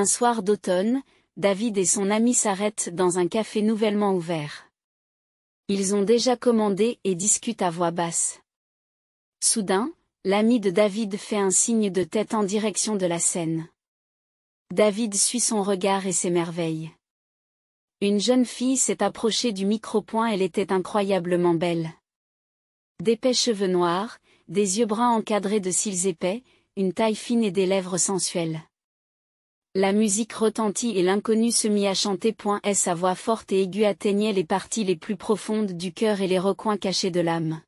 Un soir d'automne, David et son ami s'arrêtent dans un café nouvellement ouvert. Ils ont déjà commandé et discutent à voix basse. Soudain, l'ami de David fait un signe de tête en direction de la scène. David suit son regard et s'émerveille. Une jeune fille s'est approchée du micro. Elle était incroyablement belle. D'épais cheveux noirs, des yeux bruns encadrés de cils épais, une taille fine et des lèvres sensuelles. La musique retentit et l'inconnu se mit à chanter. Sa voix forte et aiguë atteignait les parties les plus profondes du cœur et les recoins cachés de l'âme.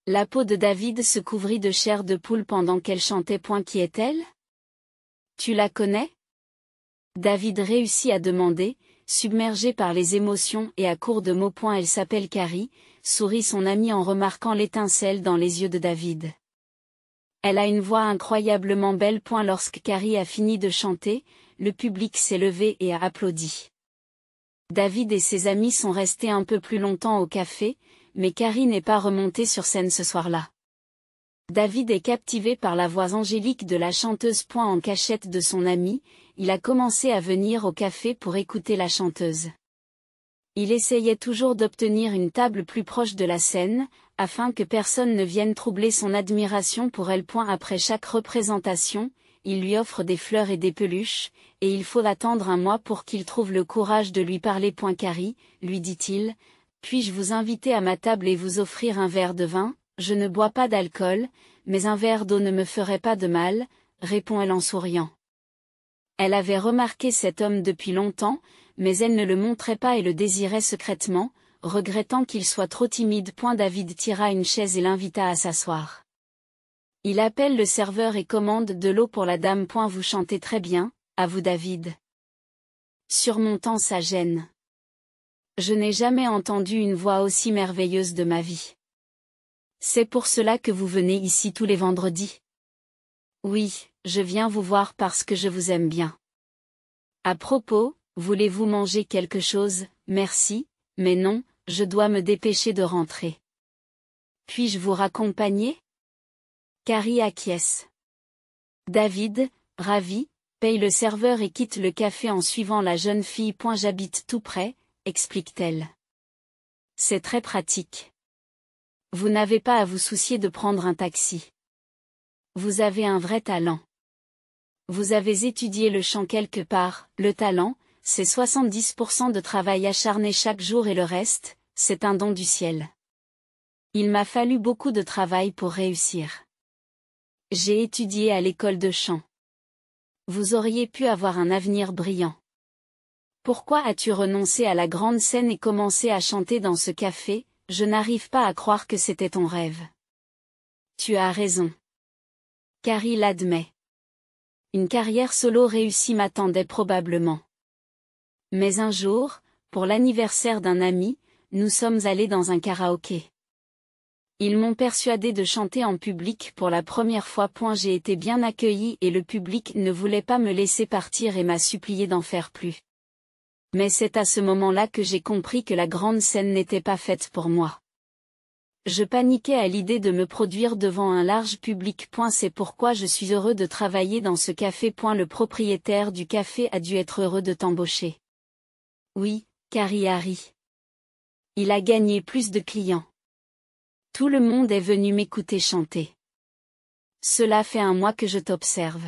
La peau de David se couvrit de chair de poule pendant qu'elle chantait. Qui est-elle? Tu la connais? David réussit à demander, submergé par les émotions et à court de mots. Elle s'appelle Carrie, sourit son ami en remarquant l'étincelle dans les yeux de David. Elle a une voix incroyablement belle. Lorsque Carrie a fini de chanter, le public s'est levé et a applaudi. David et ses amis sont restés un peu plus longtemps au café, mais Carrie n'est pas remontée sur scène ce soir-là. David est captivé par la voix angélique de la chanteuse. En cachette de son ami, il a commencé à venir au café pour écouter la chanteuse. Il essayait toujours d'obtenir une table plus proche de la scène, afin que personne ne vienne troubler son admiration pour elle. Après chaque représentation, il lui offre des fleurs et des peluches, et il faut attendre un mois pour qu'il trouve le courage de lui parler. Carrie, lui dit-il, puis-je vous inviter à ma table et vous offrir un verre de vin? Je ne bois pas d'alcool, mais un verre d'eau ne me ferait pas de mal, répond-elle en souriant. Elle avait remarqué cet homme depuis longtemps, mais elle ne le montrait pas et le désirait secrètement, regrettant qu'il soit trop timide. David tira une chaise et l'invita à s'asseoir. Il appelle le serveur et commande de l'eau pour la dame. Vous chantez très bien, avoue David. Surmontant sa gêne. Je n'ai jamais entendu une voix aussi merveilleuse de ma vie. C'est pour cela que vous venez ici tous les vendredis? Oui, je viens vous voir parce que je vous aime bien. À propos, voulez-vous manger quelque chose? Merci, mais non, je dois me dépêcher de rentrer. Puis-je vous raccompagner? Carrie acquiesce. David, ravi, paye le serveur et quitte le café en suivant la jeune fille. J'habite tout près, explique-t-elle. C'est très pratique. Vous n'avez pas à vous soucier de prendre un taxi. Vous avez un vrai talent. Vous avez étudié le chant quelque part. Le talent, c'est 70% de travail acharné chaque jour et le reste, c'est un don du ciel. Il m'a fallu beaucoup de travail pour réussir. J'ai étudié à l'école de chant. Vous auriez pu avoir un avenir brillant. Pourquoi as-tu renoncé à la grande scène et commencé à chanter dans ce café? Je n'arrive pas à croire que c'était ton rêve. Tu as raison. Carrie l'admet. Une carrière solo réussie m'attendait probablement. Mais un jour, pour l'anniversaire d'un ami, nous sommes allés dans un karaoké. Ils m'ont persuadé de chanter en public pour la première fois. J'ai été bien accueilli et le public ne voulait pas me laisser partir et m'a supplié d'en faire plus. Mais c'est à ce moment-là que j'ai compris que la grande scène n'était pas faite pour moi. Je paniquais à l'idée de me produire devant un large public. C'est pourquoi je suis heureux de travailler dans ce café. Le propriétaire du café a dû être heureux de t'embaucher. Oui, Carrie a ri. Il a gagné plus de clients. Tout le monde est venu m'écouter chanter. Cela fait un mois que je t'observe.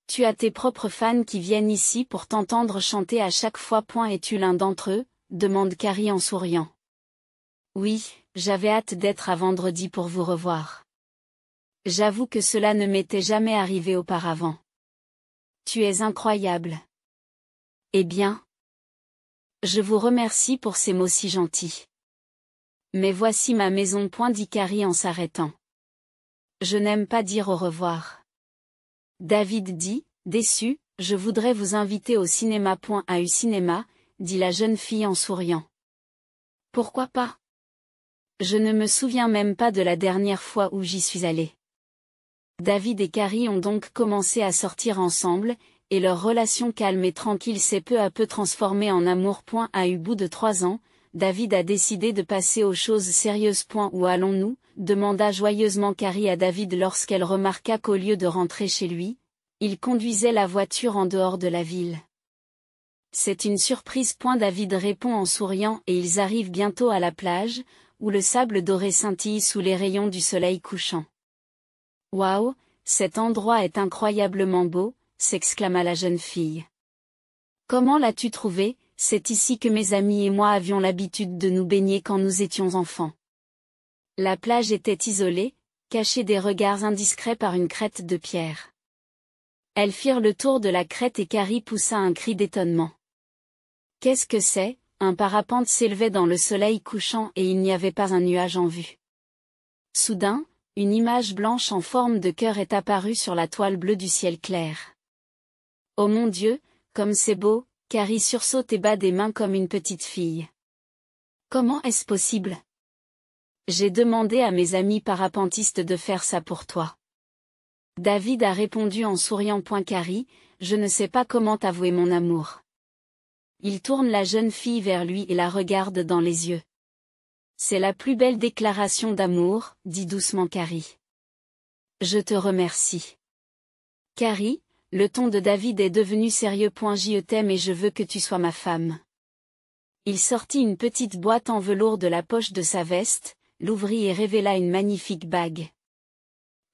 Tu as tes propres fans qui viennent ici pour t'entendre chanter à chaque fois. Es-tu l'un d'entre eux? Demande Carrie en souriant. Oui, j'avais hâte d'être à vendredi pour vous revoir. J'avoue que cela ne m'était jamais arrivé auparavant. Tu es incroyable. Eh bien? Je vous remercie pour ces mots si gentils. Mais voici ma maison. Dit Carrie en s'arrêtant. Je n'aime pas dire au revoir. David dit, déçu, je voudrais vous inviter au cinéma. Au cinéma, dit la jeune fille en souriant. Pourquoi pas? Je ne me souviens même pas de la dernière fois où j'y suis allée. David et Carrie ont donc commencé à sortir ensemble, et leur relation calme et tranquille s'est peu à peu transformée en amour. Au bout de 3 ans, David a décidé de passer aux choses sérieuses. Où allons-nous? Demanda joyeusement Carrie à David lorsqu'elle remarqua qu'au lieu de rentrer chez lui, Il conduisait la voiture en dehors de la ville. C'est une surprise. David répond en souriant et ils arrivent bientôt à la plage, où le sable doré scintille sous les rayons du soleil couchant. Waouh, cet endroit est incroyablement beau, s'exclama la jeune fille. Comment l'as-tu trouvé? C'est ici que mes amis et moi avions l'habitude de nous baigner quand nous étions enfants. La plage était isolée, cachée des regards indiscrets par une crête de pierre. Elles firent le tour de la crête et Carrie poussa un cri d'étonnement. Qu'est-ce que c'est? Un parapente s'élevait dans le soleil couchant et il n'y avait pas un nuage en vue. Soudain, une image blanche en forme de cœur est apparue sur la toile bleue du ciel clair. Oh mon Dieu, comme c'est beau! Carrie sursaute et bat des mains comme une petite fille. Comment est-ce possible? J'ai demandé à mes amis parapentistes de faire ça pour toi. David a répondu en souriant. Carrie, je ne sais pas comment t'avouer mon amour. Il tourne la jeune fille vers lui et la regarde dans les yeux. C'est la plus belle déclaration d'amour, dit doucement Carrie. Je te remercie. Carrie, le ton de David est devenu sérieux. Je t'aime et je veux que tu sois ma femme. Il sortit une petite boîte en velours de la poche de sa veste, l'ouvrit et révéla une magnifique bague.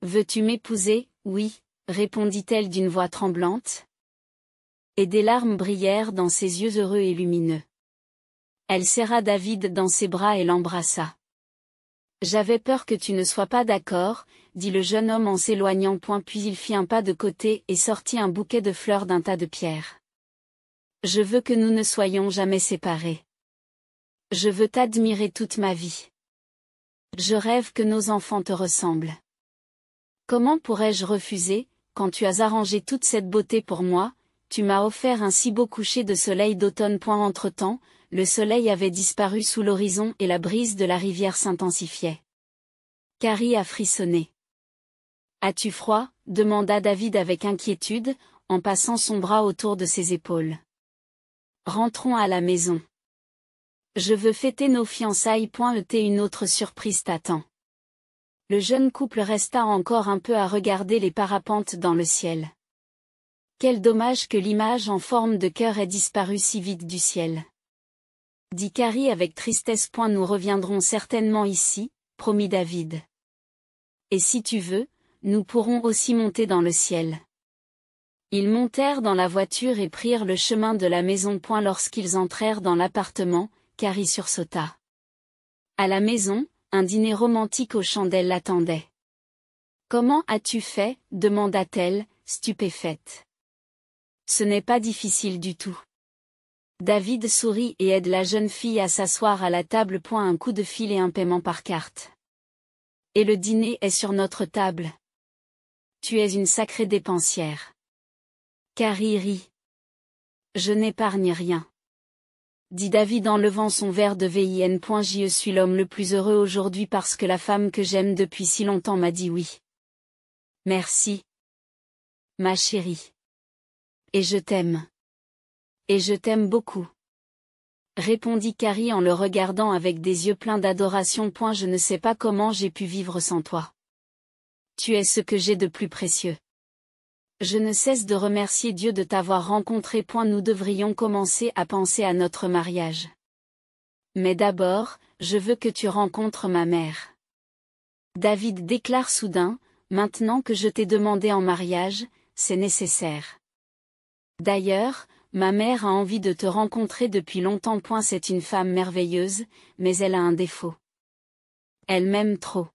Veux-tu m'épouser? Oui, répondit-elle d'une voix tremblante. Et des larmes brillèrent dans ses yeux heureux et lumineux. Elle serra David dans ses bras et l'embrassa. J'avais peur que tu ne sois pas d'accord, dit le jeune homme en s'éloignant. Puis il fit un pas de côté et sortit un bouquet de fleurs d'un tas de pierres. Je veux que nous ne soyons jamais séparés. Je veux t'admirer toute ma vie. Je rêve que nos enfants te ressemblent. Comment pourrais-je refuser, quand tu as arrangé toute cette beauté pour moi? Tu m'as offert un si beau coucher de soleil d'automne. Entre-temps, le soleil avait disparu sous l'horizon et la brise de la rivière s'intensifiait. Carrie a frissonné. As-tu froid? Demanda David avec inquiétude, en passant son bras autour de ses épaules. Rentrons à la maison. Je veux fêter nos fiançailles. Une autre surprise t'attend. Le jeune couple resta encore un peu à regarder les parapentes dans le ciel. Quel dommage que l'image en forme de cœur ait disparu si vite du ciel. Dit Carrie avec tristesse. Nous reviendrons certainement ici, promit David. Et si tu veux, nous pourrons aussi monter dans le ciel. Ils montèrent dans la voiture et prirent le chemin de la maison. Lorsqu'ils entrèrent dans l'appartement, Carrie sursauta. À la maison, un dîner romantique aux chandelles l'attendait. Comment as-tu fait? Demanda-t-elle, stupéfaite. Ce n'est pas difficile du tout. David sourit et aide la jeune fille à s'asseoir à la table. Un coup de fil et un paiement par carte. Et le dîner est sur notre table. Tu es une sacrée dépensière. Carrie rit. Je n'épargne rien. Dit David en levant son verre de vin. Je suis l'homme le plus heureux aujourd'hui parce que la femme que j'aime depuis si longtemps m'a dit oui. Merci. Ma chérie. Et je t'aime. Et je t'aime beaucoup. Répondit Carrie en le regardant avec des yeux pleins d'adoration. Je ne sais pas comment j'ai pu vivre sans toi. Tu es ce que j'ai de plus précieux. Je ne cesse de remercier Dieu de t'avoir rencontré. Nous devrions commencer à penser à notre mariage. Mais d'abord, je veux que tu rencontres ma mère. David déclare soudain, maintenant que je t'ai demandé en mariage, c'est nécessaire. D'ailleurs, ma mère a envie de te rencontrer depuis longtemps. C'est une femme merveilleuse, mais elle a un défaut. Elle m'aime trop.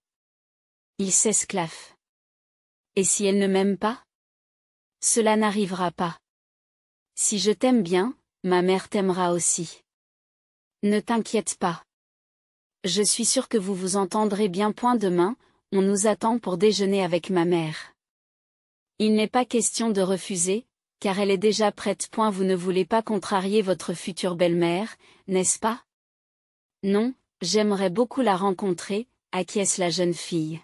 Il s'esclaffe. Et si elle ne m'aime pas? Cela n'arrivera pas. Si je t'aime bien, ma mère t'aimera aussi. Ne t'inquiète pas. Je suis sûre que vous vous entendrez bien. Demain, on nous attend pour déjeuner avec ma mère. Il n'est pas question de refuser, car elle est déjà prête. Vous ne voulez pas contrarier votre future belle-mère, n'est-ce pas? Non, j'aimerais beaucoup la rencontrer, acquiesce la jeune fille.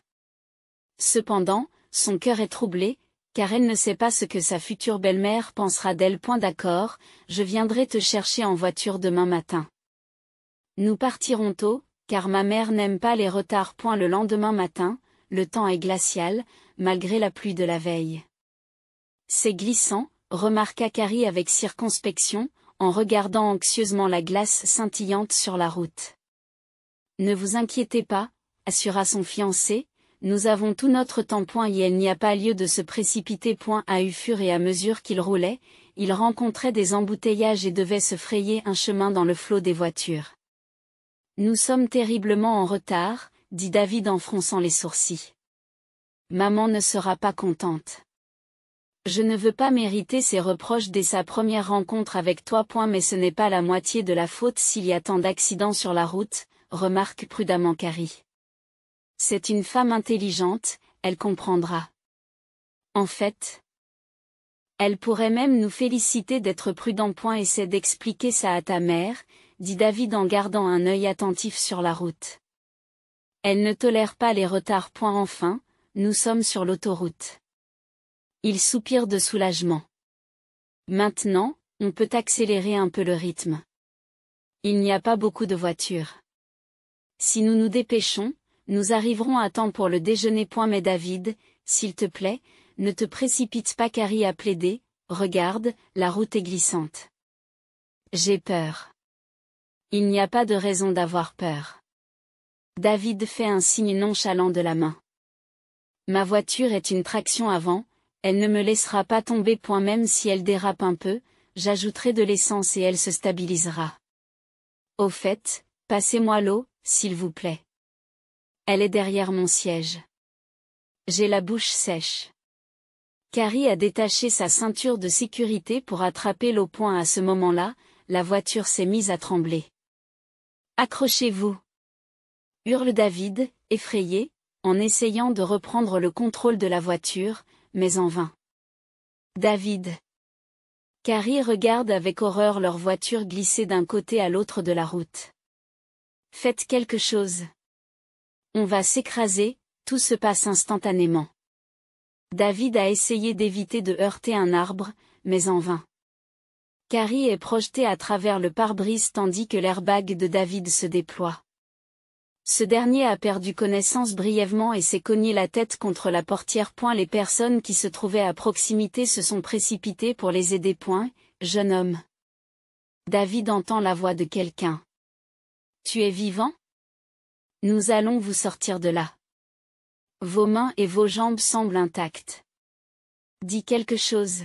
Cependant, son cœur est troublé, car elle ne sait pas ce que sa future belle-mère pensera d'elle. D'accord, je viendrai te chercher en voiture demain matin. Nous partirons tôt, car ma mère n'aime pas les retards. Le lendemain matin, le temps est glacial, malgré la pluie de la veille. C'est glissant, remarqua Carrie avec circonspection, en regardant anxieusement la glace scintillante sur la route. Ne vous inquiétez pas, assura son fiancé, nous avons tout notre temps. Et il n'y a pas lieu de se précipiter. À fur et à mesure qu'il roulait, il rencontrait des embouteillages et devait se frayer un chemin dans le flot des voitures. Nous sommes terriblement en retard, dit David en fronçant les sourcils. Maman ne sera pas contente. Je ne veux pas mériter ses reproches dès sa première rencontre avec toi. Mais ce n'est pas la moitié de la faute s'il y a tant d'accidents sur la route, remarque prudemment Carrie. C'est une femme intelligente, elle comprendra. En fait, elle pourrait même nous féliciter d'être prudents. Essaie d'expliquer ça à ta mère, dit David en gardant un œil attentif sur la route. Elle ne tolère pas les retards. Enfin, nous sommes sur l'autoroute. Il soupire de soulagement. Maintenant, on peut accélérer un peu le rythme. Il n'y a pas beaucoup de voitures. Si nous nous dépêchons, nous arriverons à temps pour le déjeuner. Mais David, s'il te plaît, ne te précipite pas. Carrie a plaidé, regarde, la route est glissante. J'ai peur. Il n'y a pas de raison d'avoir peur. David fait un signe nonchalant de la main. Ma voiture est une traction avant, elle ne me laissera pas tomber. Même si elle dérape un peu, j'ajouterai de l'essence et elle se stabilisera. Au fait, passez-moi l'eau, s'il vous plaît. Elle est derrière mon siège. J'ai la bouche sèche. Carrie a détaché sa ceinture de sécurité pour attraper l'eau. À ce moment-là, la voiture s'est mise à trembler. Accrochez-vous! Hurle David, effrayé, en essayant de reprendre le contrôle de la voiture, mais en vain. David. Carrie regarde avec horreur leur voiture glisser d'un côté à l'autre de la route. Faites quelque chose. On va s'écraser, tout se passe instantanément. David a essayé d'éviter de heurter un arbre, mais en vain. Carrie est projetée à travers le pare-brise tandis que l'airbag de David se déploie. Ce dernier a perdu connaissance brièvement et s'est cogné la tête contre la portière. Les personnes qui se trouvaient à proximité se sont précipitées pour les aider. Jeune homme. David entend la voix de quelqu'un. Tu es vivant? Nous allons vous sortir de là. Vos mains et vos jambes semblent intactes. Dis quelque chose.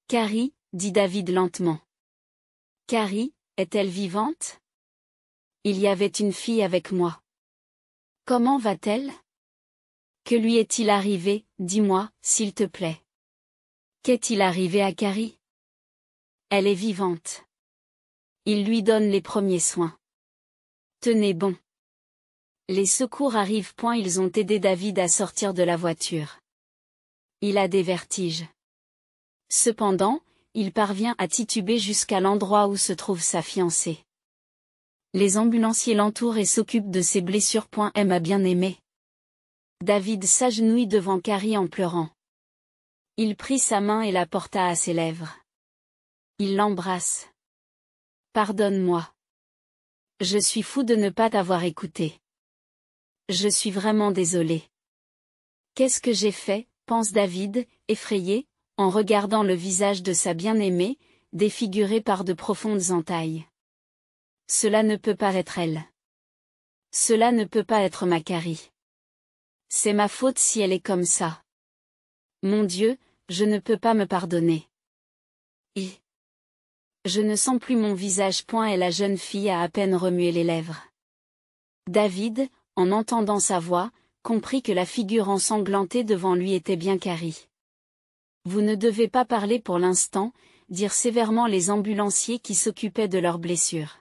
Carrie, dit David lentement. Carrie, est-elle vivante? Il y avait une fille avec moi. Comment va-t-elle? Que lui est-il arrivé, dis-moi, s'il te plaît. Qu'est-il arrivé à Carrie? Elle est vivante. Il lui donne les premiers soins. Tenez bon. Les secours arrivent. Ils ont aidé David à sortir de la voiture. Il a des vertiges. Cependant, il parvient à tituber jusqu'à l'endroit où se trouve sa fiancée. Les ambulanciers l'entourent et s'occupent de ses blessures. Ma bien-aimée. David s'agenouille devant Carrie en pleurant. Il prit sa main et la porta à ses lèvres. Il l'embrasse. Pardonne-moi. Je suis fou de ne pas t'avoir écouté. Je suis vraiment désolé. Qu'est-ce que j'ai fait, pense David, effrayé, en regardant le visage de sa bien-aimée, défiguré par de profondes entailles. Cela ne peut pas être elle. Cela ne peut pas être ma Carrie. C'est ma faute si elle est comme ça. Mon Dieu, je ne peux pas me pardonner. Je ne sens plus mon visage. Et la jeune fille a à peine remué les lèvres. David, en entendant sa voix, comprit que la figure ensanglantée devant lui était bien Carrie. Vous ne devez pas parler pour l'instant, dirent sévèrement les ambulanciers qui s'occupaient de leurs blessures.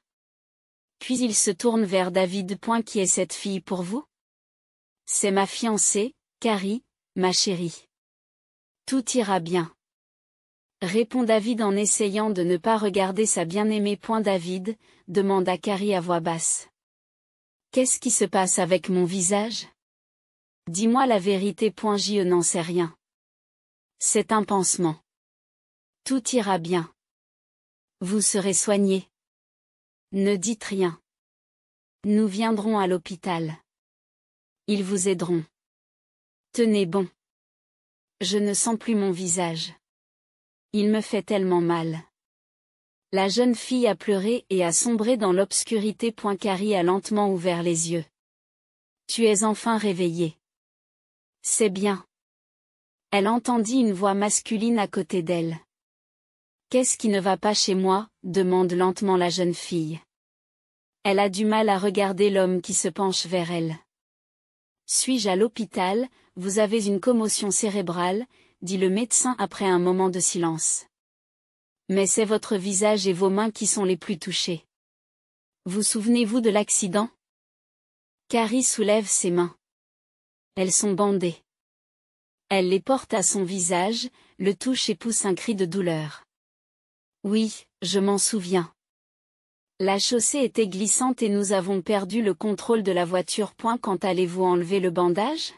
Puis il se tourne vers David. Qui est cette fille pour vous? C'est ma fiancée, Carrie, ma chérie. Tout ira bien. Répond David en essayant de ne pas regarder sa bien-aimée. David, demanda Carrie à voix basse. Qu'est-ce qui se passe avec mon visage? Dis-moi la vérité. Je n'en sais rien. C'est un pansement. Tout ira bien. Vous serez soigné. Ne dites rien. Nous viendrons à l'hôpital. Ils vous aideront. Tenez bon. Je ne sens plus mon visage. Il me fait tellement mal. La jeune fille a pleuré et a sombré dans l'obscurité. Carrie a lentement ouvert les yeux. Tu es enfin réveillée. C'est bien. Elle entendit une voix masculine à côté d'elle. Qu'est-ce qui ne va pas chez moi? Demande lentement la jeune fille. Elle a du mal à regarder l'homme qui se penche vers elle. Suis-je à l'hôpital? Vous avez une commotion cérébrale, dit le médecin après un moment de silence. Mais c'est votre visage et vos mains qui sont les plus touchés. Vous souvenez-vous de l'accident? Carrie soulève ses mains. Elles sont bandées. Elle les porte à son visage, le touche et pousse un cri de douleur. Oui, je m'en souviens. La chaussée était glissante et nous avons perdu le contrôle de la voiture. Quand allez-vous enlever le bandage?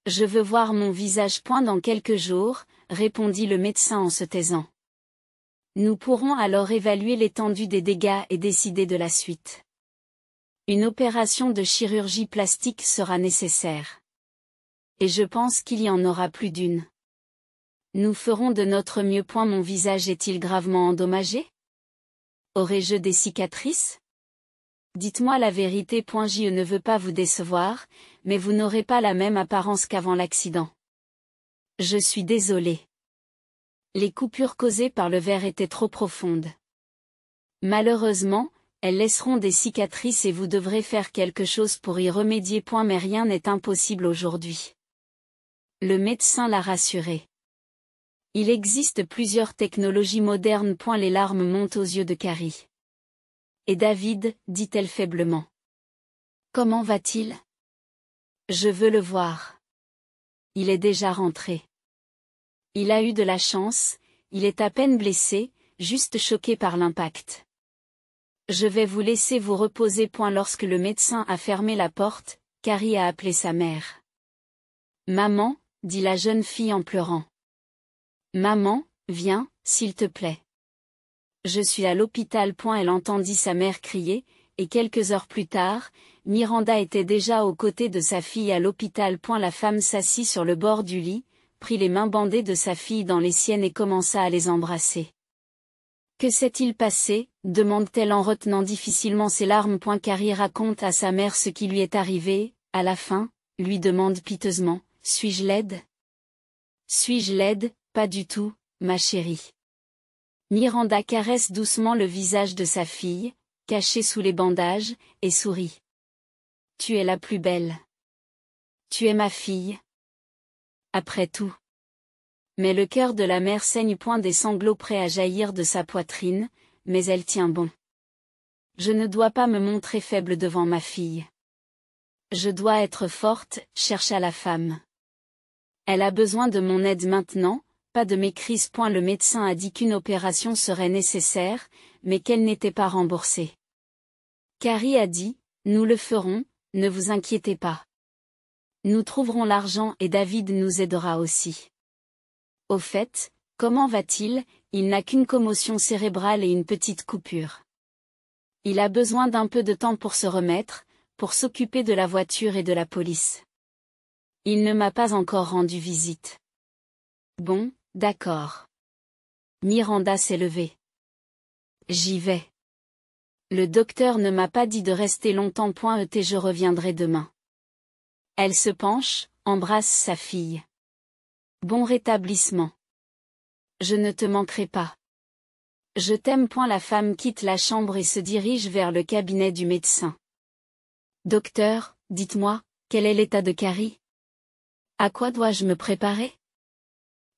Je veux voir mon visage. Dans quelques jours, répondit le médecin en se taisant. Nous pourrons alors évaluer l'étendue des dégâts et décider de la suite. Une opération de chirurgie plastique sera nécessaire. Et je pense qu'il y en aura plus d'une. Nous ferons de notre mieux. Mon visage est-il gravement endommagé? Aurais-je des cicatrices? Dites-moi la vérité. Je ne veux pas vous décevoir, mais vous n'aurez pas la même apparence qu'avant l'accident. Je suis désolée. Les coupures causées par le verre étaient trop profondes. Malheureusement, elles laisseront des cicatrices et vous devrez faire quelque chose pour y remédier. Mais rien n'est impossible aujourd'hui. Le médecin l'a rassuré. Il existe plusieurs technologies modernes. Les larmes montent aux yeux de Carrie. Et David, dit-elle faiblement. Comment va-t-il? Je veux le voir. Il est déjà rentré. Il a eu de la chance, il est à peine blessé, juste choqué par l'impact. Je vais vous laisser vous reposer. Lorsque le médecin a fermé la porte, Carrie a appelé sa mère. Maman, dit la jeune fille en pleurant. Maman, viens, s'il te plaît. Je suis à l'hôpital. Elle entendit sa mère crier, et quelques heures plus tard, Miranda était déjà aux côtés de sa fille à l'hôpital. La femme s'assit sur le bord du lit, prit les mains bandées de sa fille dans les siennes et commença à les embrasser. Que s'est-il passé? Demande-t-elle en retenant difficilement ses larmes. Carrie raconte à sa mère ce qui lui est arrivé, à la fin, lui demande piteusement, suis-je laide? Suis-je laide? Pas du tout, ma chérie. Miranda caresse doucement le visage de sa fille, caché sous les bandages, et sourit. Tu es la plus belle. Tu es ma fille. Après tout. Mais le cœur de la mère saigne. Des sanglots prêts à jaillir de sa poitrine, mais elle tient bon. Je ne dois pas me montrer faible devant ma fille. Je dois être forte, chercha la femme. Elle a besoin de mon aide maintenant, pas de mes crises. Le médecin a dit qu'une opération serait nécessaire, mais qu'elle n'était pas remboursée. Carrie a dit, nous le ferons, ne vous inquiétez pas. Nous trouverons l'argent et David nous aidera aussi. Au fait, comment va-t-il? Il n'a qu'une commotion cérébrale et une petite coupure. Il a besoin d'un peu de temps pour se remettre, pour s'occuper de la voiture et de la police. Il ne m'a pas encore rendu visite. Bon, d'accord. Miranda s'est levée. J'y vais. Le docteur ne m'a pas dit de rester longtemps. Je reviendrai demain. Elle se penche, embrasse sa fille. Bon rétablissement. Je ne te manquerai pas. Je t'aime. La femme quitte la chambre et se dirige vers le cabinet du médecin. Docteur, dites-moi, quel est l'état de Carrie? À quoi dois-je me préparer?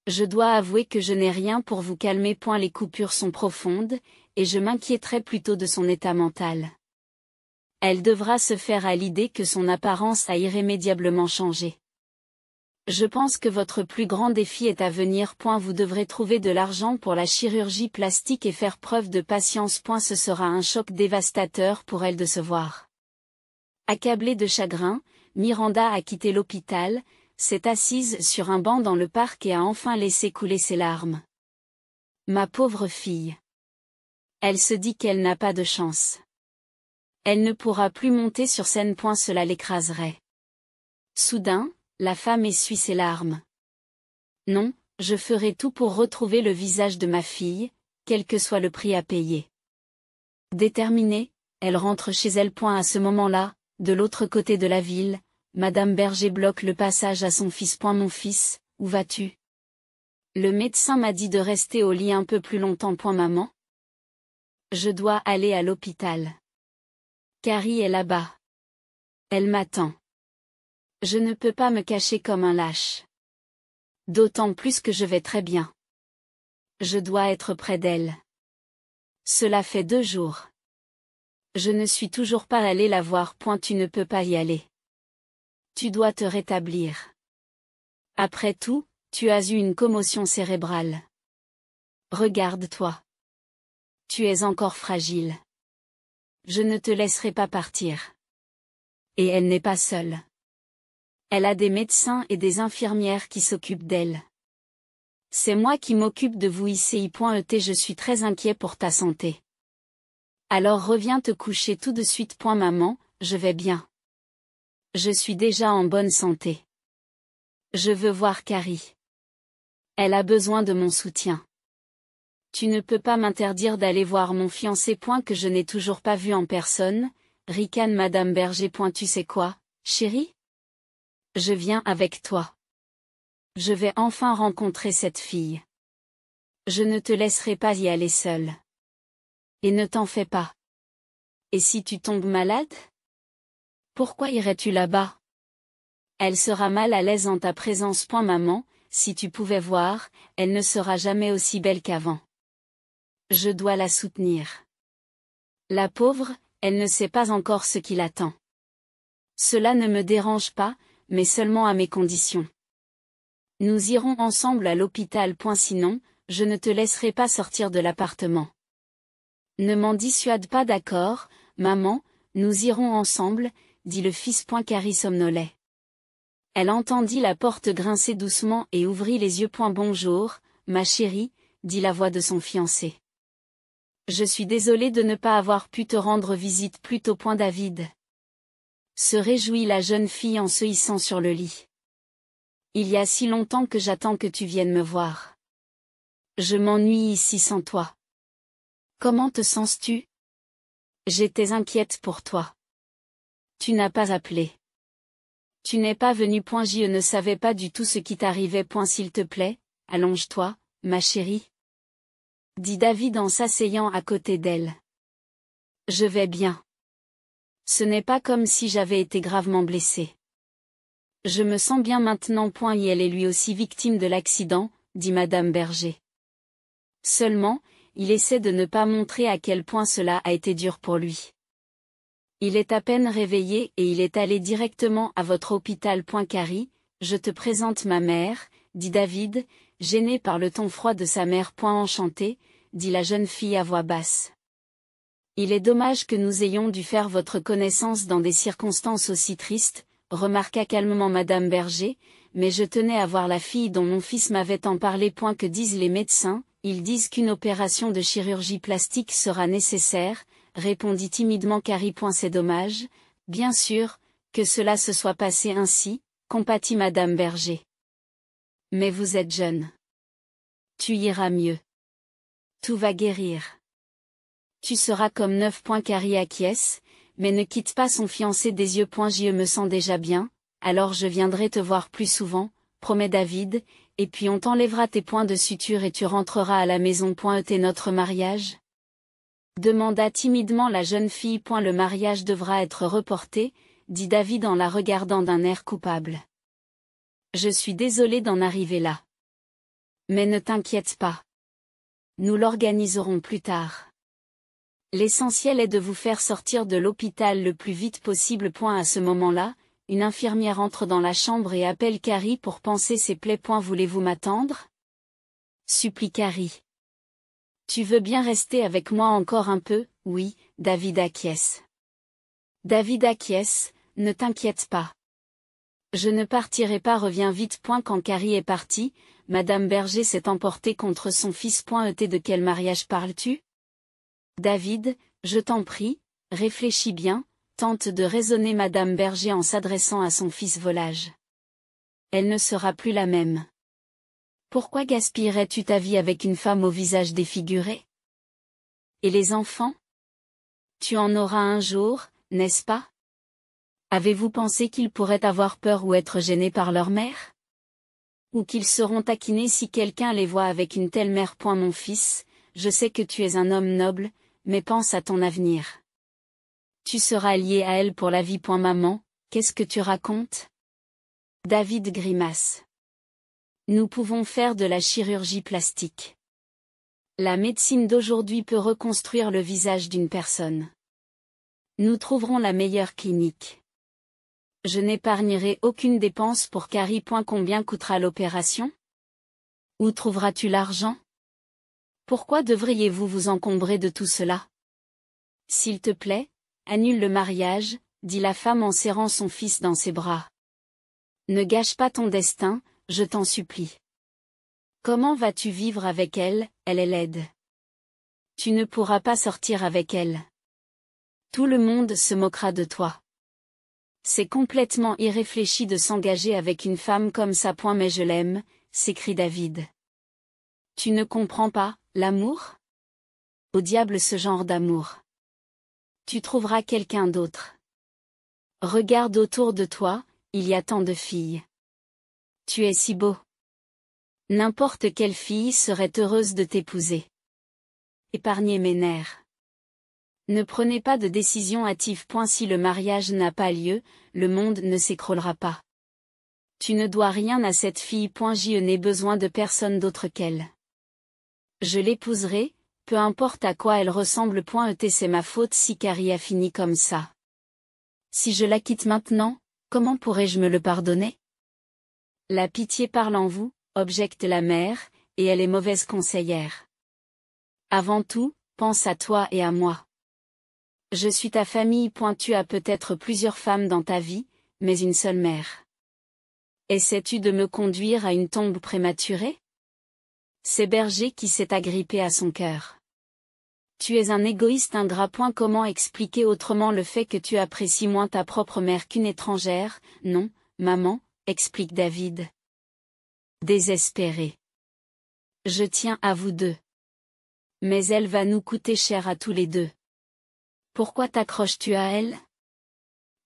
Je dois avouer que je n'ai rien pour vous calmer. Les coupures sont profondes, et je m'inquiéterais plutôt de son état mental. Elle devra se faire à l'idée que son apparence a irrémédiablement changé. Je pense que votre plus grand défi est à venir. Vous devrez trouver de l'argent pour la chirurgie plastique et faire preuve de patience. Ce sera un choc dévastateur pour elle de se voir. Accablée de chagrin, Miranda a quitté l'hôpital, s'est assise sur un banc dans le parc et a enfin laissé couler ses larmes. Ma pauvre fille. Elle se dit qu'elle n'a pas de chance. Elle ne pourra plus monter sur scène. Cela l'écraserait. Soudain, la femme essuie ses larmes. Non, je ferai tout pour retrouver le visage de ma fille, quel que soit le prix à payer. Déterminée, elle rentre chez elle. À ce moment-là, de l'autre côté de la ville, Madame Berger bloque le passage à son fils. Mon fils, où vas-tu? Le médecin m'a dit de rester au lit un peu plus longtemps. Maman. Je dois aller à l'hôpital. Carrie est là-bas. Elle m'attend. Je ne peux pas me cacher comme un lâche. D'autant plus que je vais très bien. Je dois être près d'elle. Cela fait 2 jours. Je ne suis toujours pas allé la voir. Tu ne peux pas y aller. Tu dois te rétablir. Après tout, tu as eu une commotion cérébrale. Regarde-toi. Tu es encore fragile. Je ne te laisserai pas partir. Et elle n'est pas seule. Elle a des médecins et des infirmières qui s'occupent d'elle. C'est moi qui m'occupe de vous ici. Je suis très inquiet pour ta santé. Alors reviens te coucher tout de suite. Maman, je vais bien. Je suis déjà en bonne santé. Je veux voir Carrie. Elle a besoin de mon soutien. Tu ne peux pas m'interdire d'aller voir mon fiancé. Que je n'ai toujours pas vu en personne, ricane Madame Berger. Tu sais quoi, chérie? Je viens avec toi. Je vais enfin rencontrer cette fille. Je ne te laisserai pas y aller seule. Et ne t'en fais pas. Et si tu tombes malade? Pourquoi irais-tu là-bas? Elle sera mal à l'aise en ta présence. Maman, si tu pouvais voir, elle ne sera jamais aussi belle qu'avant. Je dois la soutenir. La pauvre, elle ne sait pas encore ce qui l'attend. Cela ne me dérange pas, mais seulement à mes conditions. Nous irons ensemble à l'hôpital. Sinon, je ne te laisserai pas sortir de l'appartement. Ne m'en dissuade pas. D'accord, maman, nous irons ensemble, dit le fils. Carrie somnolait. Elle entendit la porte grincer doucement et ouvrit les yeux. Bonjour, ma chérie, dit la voix de son fiancé. Je suis désolée de ne pas avoir pu te rendre visite plus tôt. David. Se réjouit la jeune fille en se hissant sur le lit. Il y a si longtemps que j'attends que tu viennes me voir. Je m'ennuie ici sans toi. Comment te sens-tu? J'étais inquiète pour toi. Tu n'as pas appelé. Tu n'es pas venu. Je ne savais pas du tout ce qui t'arrivait. S'il te plaît, allonge-toi, ma chérie. Dit David en s'asseyant à côté d'elle. Je vais bien. Ce n'est pas comme si j'avais été gravement blessée. Je me sens bien maintenant. Et elle est lui aussi victime de l'accident, dit Madame Berger. Seulement, il essaie de ne pas montrer à quel point cela a été dur pour lui. Il est à peine réveillé et il est allé directement à votre hôpital. Carrie, je te présente ma mère, dit David, gêné par le ton froid de sa mère. Enchantée, dit la jeune fille à voix basse. Il est dommage que nous ayons dû faire votre connaissance dans des circonstances aussi tristes, remarqua calmement Madame Berger, mais je tenais à voir la fille dont mon fils m'avait tant parlé. Que disent les médecins? Ils disent qu'une opération de chirurgie plastique sera nécessaire, répondit timidement Carrie. C'est dommage, bien sûr, que cela se soit passé ainsi, compatit Madame Berger. Mais vous êtes jeune. Tu iras mieux. Tout va guérir. Tu seras comme neuf. Carrie acquiesce, mais ne quitte pas son fiancé des yeux. Je me sens déjà bien, alors je viendrai te voir plus souvent, promet David, et puis on t'enlèvera tes points de suture et tu rentreras à la maison. Et notre mariage? Demanda timidement la jeune fille. Le mariage devra être reporté, dit David en la regardant d'un air coupable. Je suis désolé d'en arriver là. Mais ne t'inquiète pas. Nous l'organiserons plus tard. L'essentiel est de vous faire sortir de l'hôpital le plus vite possible. À ce moment-là, une infirmière entre dans la chambre et appelle Carrie pour panser ses plaies. Voulez-vous m'attendre? Supplie Carrie. Tu veux bien rester avec moi encore un peu? Oui, David acquiesce. David acquiesce, ne t'inquiète pas. Je ne partirai pas. Reviens vite. Quand Carrie est partie, Madame Berger s'est emportée contre son fils. De quel mariage parles-tu? David, je t'en prie, réfléchis bien, tente de raisonner Madame Berger en s'adressant à son fils Volage. Elle ne sera plus la même. Pourquoi gaspillerais-tu ta vie avec une femme au visage défiguré? Et les enfants? Tu en auras un jour, n'est-ce pas? Avez-vous pensé qu'ils pourraient avoir peur ou être gênés par leur mère? Ou qu'ils seront taquinés si quelqu'un les voit avec une telle mère? Mon fils, je sais que tu es un homme noble, mais pense à ton avenir. Tu seras lié à elle pour la vie. Maman, qu'est-ce que tu racontes? David grimace. Nous pouvons faire de la chirurgie plastique. La médecine d'aujourd'hui peut reconstruire le visage d'une personne. Nous trouverons la meilleure clinique. Je n'épargnerai aucune dépense pour Carrie. Combien coûtera l'opération? Où trouveras-tu l'argent? Pourquoi devriez-vous vous encombrer de tout cela? S'il te plaît, annule le mariage, dit la femme en serrant son fils dans ses bras. Ne gâche pas ton destin, je t'en supplie. Comment vas-tu vivre avec elle? Elle est laide. Tu ne pourras pas sortir avec elle. Tout le monde se moquera de toi. C'est complètement irréfléchi de s'engager avec une femme comme ça. Mais je l'aime, s'écrie David. Tu ne comprends pas, l'amour? Au diable ce genre d'amour. Tu trouveras quelqu'un d'autre. Regarde autour de toi, il y a tant de filles. Tu es si beau. N'importe quelle fille serait heureuse de t'épouser. Épargnez mes nerfs. Ne prenez pas de décision hâtive. Si le mariage n'a pas lieu, le monde ne s'écroulera pas. Tu ne dois rien à cette fille. Je n'ai besoin de personne d'autre qu'elle. Je l'épouserai, peu importe à quoi elle ressemble. C'est ma faute si Carrie a fini comme ça. Si je la quitte maintenant, comment pourrais-je me le pardonner? La pitié parle en vous, objecte la mère, et elle est mauvaise conseillère. Avant tout, pense à toi et à moi. Je suis ta famille. Tu as peut-être plusieurs femmes dans ta vie, mais une seule mère. Essaies-tu de me conduire à une tombe prématurée? C'est Berger qui s'est agrippé à son cœur. Tu es un égoïste ingrat. Comment expliquer autrement le fait que tu apprécies moins ta propre mère qu'une étrangère? Non, maman, explique David. Désespéré. Je tiens à vous deux. Mais elle va nous coûter cher à tous les deux. Pourquoi t'accroches-tu à elle?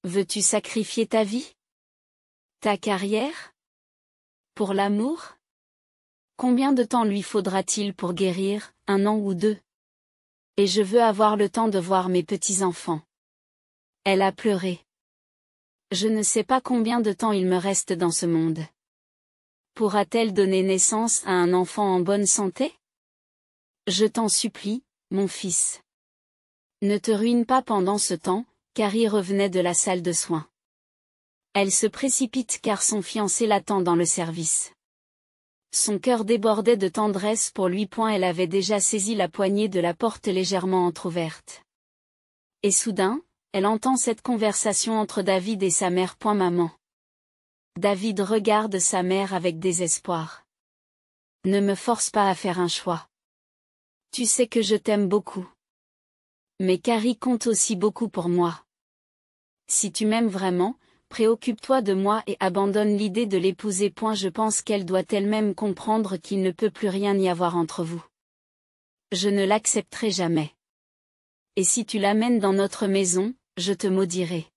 Veux-tu sacrifier ta vie? Ta carrière? Pour l'amour? Combien de temps lui faudra-t-il pour guérir? 1 an ou 2? Et je veux avoir le temps de voir mes petits-enfants. Elle a pleuré. Je ne sais pas combien de temps il me reste dans ce monde. Pourra-t-elle donner naissance à un enfant en bonne santé? Je t'en supplie, mon fils. Ne te ruine pas pendant ce temps, Carrie revenait de la salle de soins. Elle se précipite car son fiancé l'attend dans le service. Son cœur débordait de tendresse pour lui. Elle avait déjà saisi la poignée de la porte légèrement entr'ouverte. Et soudain, elle entend cette conversation entre David et sa mère. Maman. David regarde sa mère avec désespoir. Ne me force pas à faire un choix. Tu sais que je t'aime beaucoup. Mais Carrie compte aussi beaucoup pour moi. Si tu m'aimes vraiment, préoccupe-toi de moi et abandonne l'idée de l'épouser. Je pense qu'elle doit elle-même comprendre qu'il ne peut plus rien y avoir entre vous. Je ne l'accepterai jamais. Et si tu l'amènes dans notre maison, je te maudirai.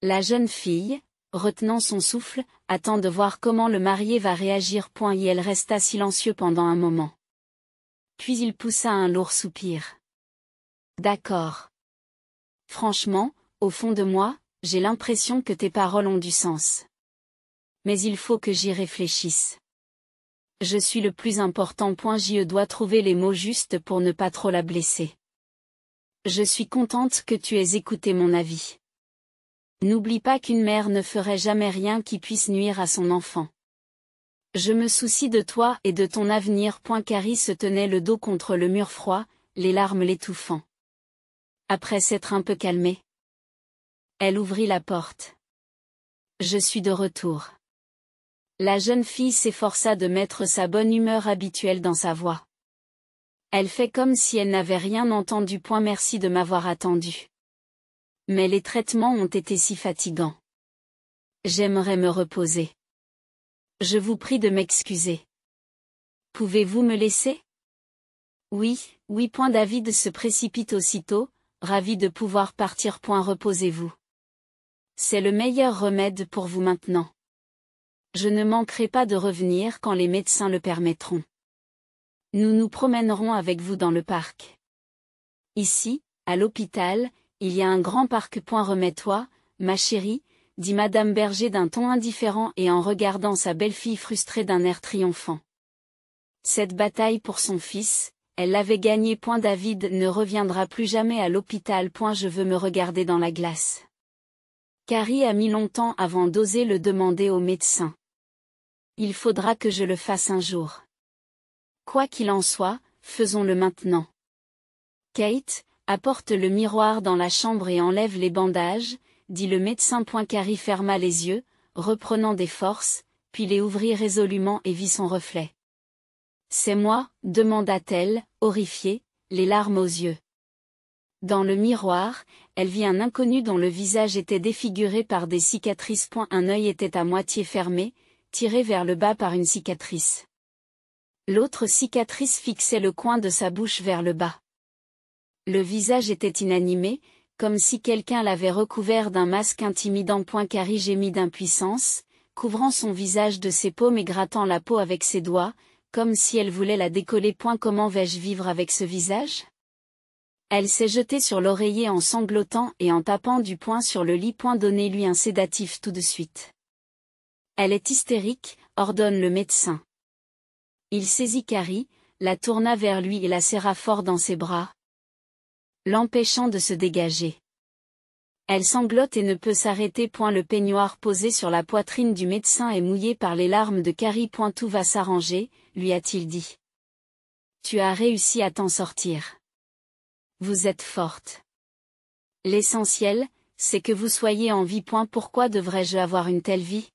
La jeune fille, retenant son souffle, attend de voir comment le marié va réagir. Et elle resta silencieuse pendant un moment. Puis il poussa un lourd soupir. D'accord. Franchement, au fond de moi, j'ai l'impression que tes paroles ont du sens. Mais il faut que j'y réfléchisse. Je suis le plus important. Je dois trouver les mots justes pour ne pas trop la blesser. Je suis contente que tu aies écouté mon avis. N'oublie pas qu'une mère ne ferait jamais rien qui puisse nuire à son enfant. Je me soucie de toi et de ton avenir. Carrie se tenait le dos contre le mur froid, les larmes l'étouffant. Après s'être un peu calmée, elle ouvrit la porte. Je suis de retour. La jeune fille s'efforça de mettre sa bonne humeur habituelle dans sa voix. Elle fait comme si elle n'avait rien entendu. Merci de m'avoir attendu. Mais les traitements ont été si fatigants. J'aimerais me reposer. Je vous prie de m'excuser. Pouvez-vous me laisser? Oui, oui. David se précipite aussitôt, ravi de pouvoir partir. Reposez-vous. C'est le meilleur remède pour vous maintenant. Je ne manquerai pas de revenir quand les médecins le permettront. Nous nous promènerons avec vous dans le parc. Ici, à l'hôpital, il y a un grand parc. Remets-toi, ma chérie, dit Madame Berger d'un ton indifférent et en regardant sa belle-fille frustrée d'un air triomphant. Cette bataille pour son fils, elle l'avait gagnée. David ne reviendra plus jamais à l'hôpital. Je veux me regarder dans la glace. Carrie a mis longtemps avant d'oser le demander au médecin. Il faudra que je le fasse un jour. Quoi qu'il en soit, faisons-le maintenant. Kate, apporte le miroir dans la chambre et enlève les bandages, dit le médecin. Carrie ferma les yeux, reprenant des forces, puis les ouvrit résolument et vit son reflet. C'est moi, demanda-t-elle, horrifiée, les larmes aux yeux. Dans le miroir, elle vit un inconnu dont le visage était défiguré par des cicatrices. Un œil était à moitié fermé, tiré vers le bas par une cicatrice. L'autre cicatrice fixait le coin de sa bouche vers le bas. Le visage était inanimé, comme si quelqu'un l'avait recouvert d'un masque intimidant. Carrie gémit d'impuissance, couvrant son visage de ses paumes et grattant la peau avec ses doigts, comme si elle voulait la décoller. Comment vais-je vivre avec ce visage? Elle s'est jetée sur l'oreiller en sanglotant et en tapant du poing sur le lit. Donnez-lui un sédatif tout de suite. Elle est hystérique, ordonne le médecin. Il saisit Carrie, la tourna vers lui et la serra fort dans ses bras, l'empêchant de se dégager. Elle sanglote et ne peut s'arrêter. Le peignoir posé sur la poitrine du médecin est mouillé par les larmes de Carrie. Tout va s'arranger, lui a-t-il dit. Tu as réussi à t'en sortir. Vous êtes forte. L'essentiel, c'est que vous soyez en vie. Pourquoi devrais-je avoir une telle vie?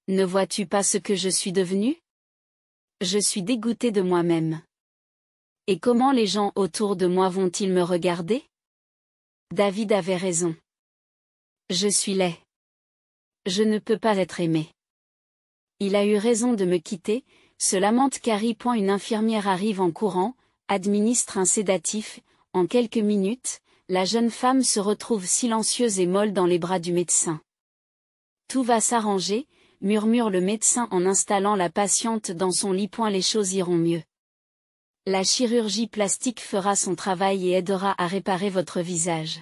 Ne vois-tu pas ce que je suis devenue? Je suis dégoûtée de moi-même. Et comment les gens autour de moi vont-ils me regarder? David avait raison. Je suis laid. Je ne peux pas être aimé. Il a eu raison de me quitter, se lamente Carrie. Une infirmière arrive en courant, administre un sédatif. En quelques minutes, la jeune femme se retrouve silencieuse et molle dans les bras du médecin. Tout va s'arranger, murmure le médecin en installant la patiente dans son lit. Les choses iront mieux. La chirurgie plastique fera son travail et aidera à réparer votre visage.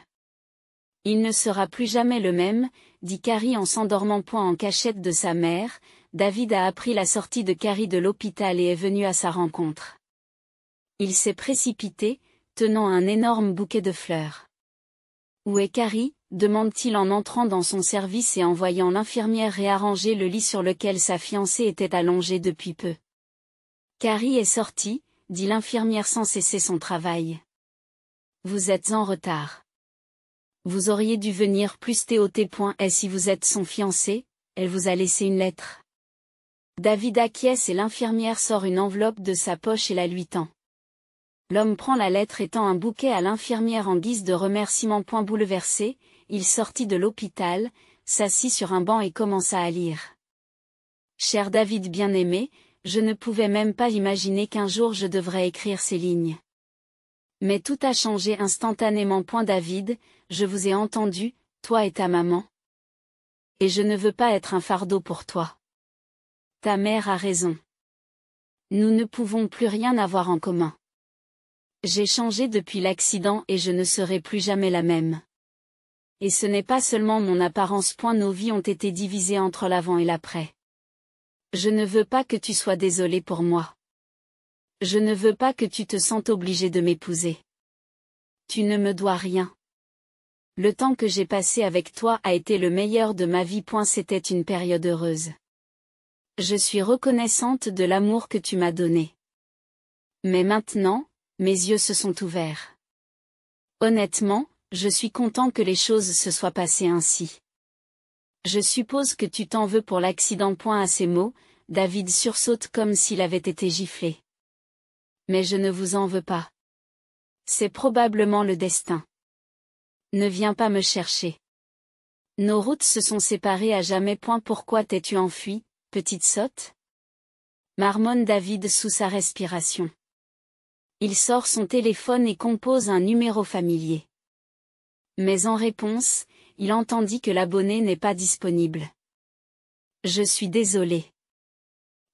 Il ne sera plus jamais le même, dit Carrie en s'endormant. En cachette de sa mère, David a appris la sortie de Carrie de l'hôpital et est venu à sa rencontre. Il s'est précipité, tenant un énorme bouquet de fleurs. Où est Carrie? Demande-t-il en entrant dans son service et en voyant l'infirmière réarranger le lit sur lequel sa fiancée était allongée depuis peu. Carrie est sortie, dit l'infirmière sans cesser son travail. Vous êtes en retard. Vous auriez dû venir plus tôt. Et si vous êtes son fiancé, elle vous a laissé une lettre. David acquiesce et l'infirmière sort une enveloppe de sa poche et la lui tend. L'homme prend la lettre et tend un bouquet à l'infirmière en guise de remerciement. Bouleversé, il sortit de l'hôpital, s'assit sur un banc et commença à lire. Cher David bien-aimé, je ne pouvais même pas imaginer qu'un jour je devrais écrire ces lignes. Mais tout a changé instantanément. David, je vous ai entendu, toi et ta maman. Et je ne veux pas être un fardeau pour toi. Ta mère a raison. Nous ne pouvons plus rien avoir en commun. J'ai changé depuis l'accident et je ne serai plus jamais la même. Et ce n'est pas seulement mon apparence. Nos vies ont été divisées entre l'avant et l'après. Je ne veux pas que tu sois désolé pour moi. Je ne veux pas que tu te sentes obligé de m'épouser. Tu ne me dois rien. Le temps que j'ai passé avec toi a été le meilleur de ma vie. C'était une période heureuse. Je suis reconnaissante de l'amour que tu m'as donné. Mais maintenant, mes yeux se sont ouverts. Honnêtement, je suis content que les choses se soient passées ainsi. Je suppose que tu t'en veux pour l'accident. À ces mots, David sursaute comme s'il avait été giflé. Mais je ne vous en veux pas. C'est probablement le destin. Ne viens pas me chercher. Nos routes se sont séparées à jamais. Pourquoi t'es-tu enfuie, petite sotte? marmonne David sous sa respiration. Il sort son téléphone et compose un numéro familier. Mais en réponse, il entendit que l'abonné n'est pas disponible. Je suis désolé.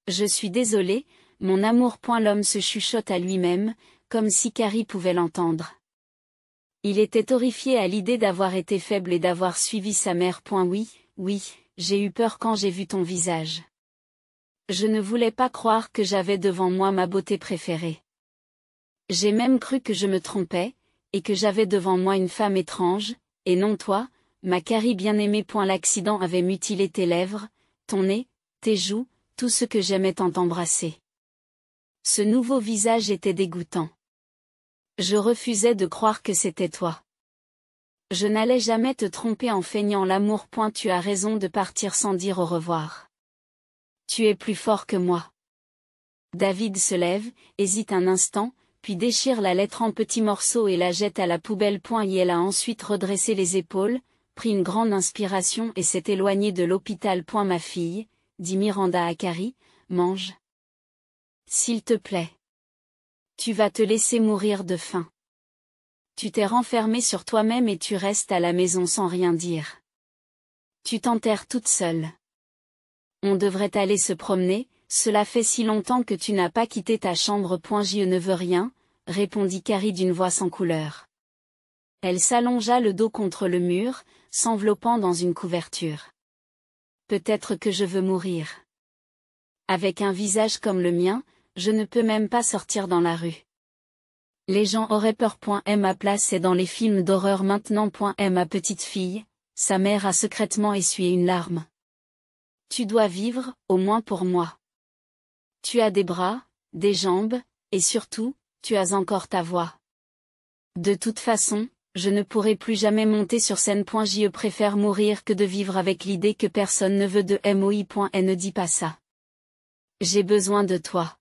Je suis désolé, mon amour. L'homme se chuchote à lui-même, comme si Carrie pouvait l'entendre. Il était horrifié à l'idée d'avoir été faible et d'avoir suivi sa mère. Oui, oui, j'ai eu peur quand j'ai vu ton visage. Je ne voulais pas croire que j'avais devant moi ma beauté préférée. J'ai même cru que je me trompais, et que j'avais devant moi une femme étrange, et non toi, ma Carrie bien-aimée. L'accident avait mutilé tes lèvres, ton nez, tes joues, tout ce que j'aimais tant embrasser. Ce nouveau visage était dégoûtant. Je refusais de croire que c'était toi. Je n'allais jamais te tromper en feignant l'amour. Tu as raison de partir sans dire au revoir. Tu es plus fort que moi. David se lève, hésite un instant, puis déchire la lettre en petits morceaux et la jette à la poubelle. Elle a ensuite redressé les épaules, pris une grande inspiration et s'est éloignée de l'hôpital. Ma fille, dit Miranda à Carrie, mange. S'il te plaît. Tu vas te laisser mourir de faim. Tu t'es renfermée sur toi-même et tu restes à la maison sans rien dire. Tu t'enterres toute seule. On devrait aller se promener, cela fait si longtemps que tu n'as pas quitté ta chambre. Je ne veux rien, répondit Carrie d'une voix sans couleur. Elle s'allongea le dos contre le mur, s'enveloppant dans une couverture. Peut-être que je veux mourir. Avec un visage comme le mien, je ne peux même pas sortir dans la rue. Les gens auraient peur. Ma place est dans les films d'horreur maintenant. Ma petite fille, sa mère a secrètement essuyé une larme. Tu dois vivre, au moins pour moi. Tu as des bras, des jambes, et surtout, tu as encore ta voix. De toute façon, je ne pourrai plus jamais monter sur scène. Je préfère mourir que de vivre avec l'idée que personne ne veut de moi. Ne dis pas ça. J'ai besoin de toi.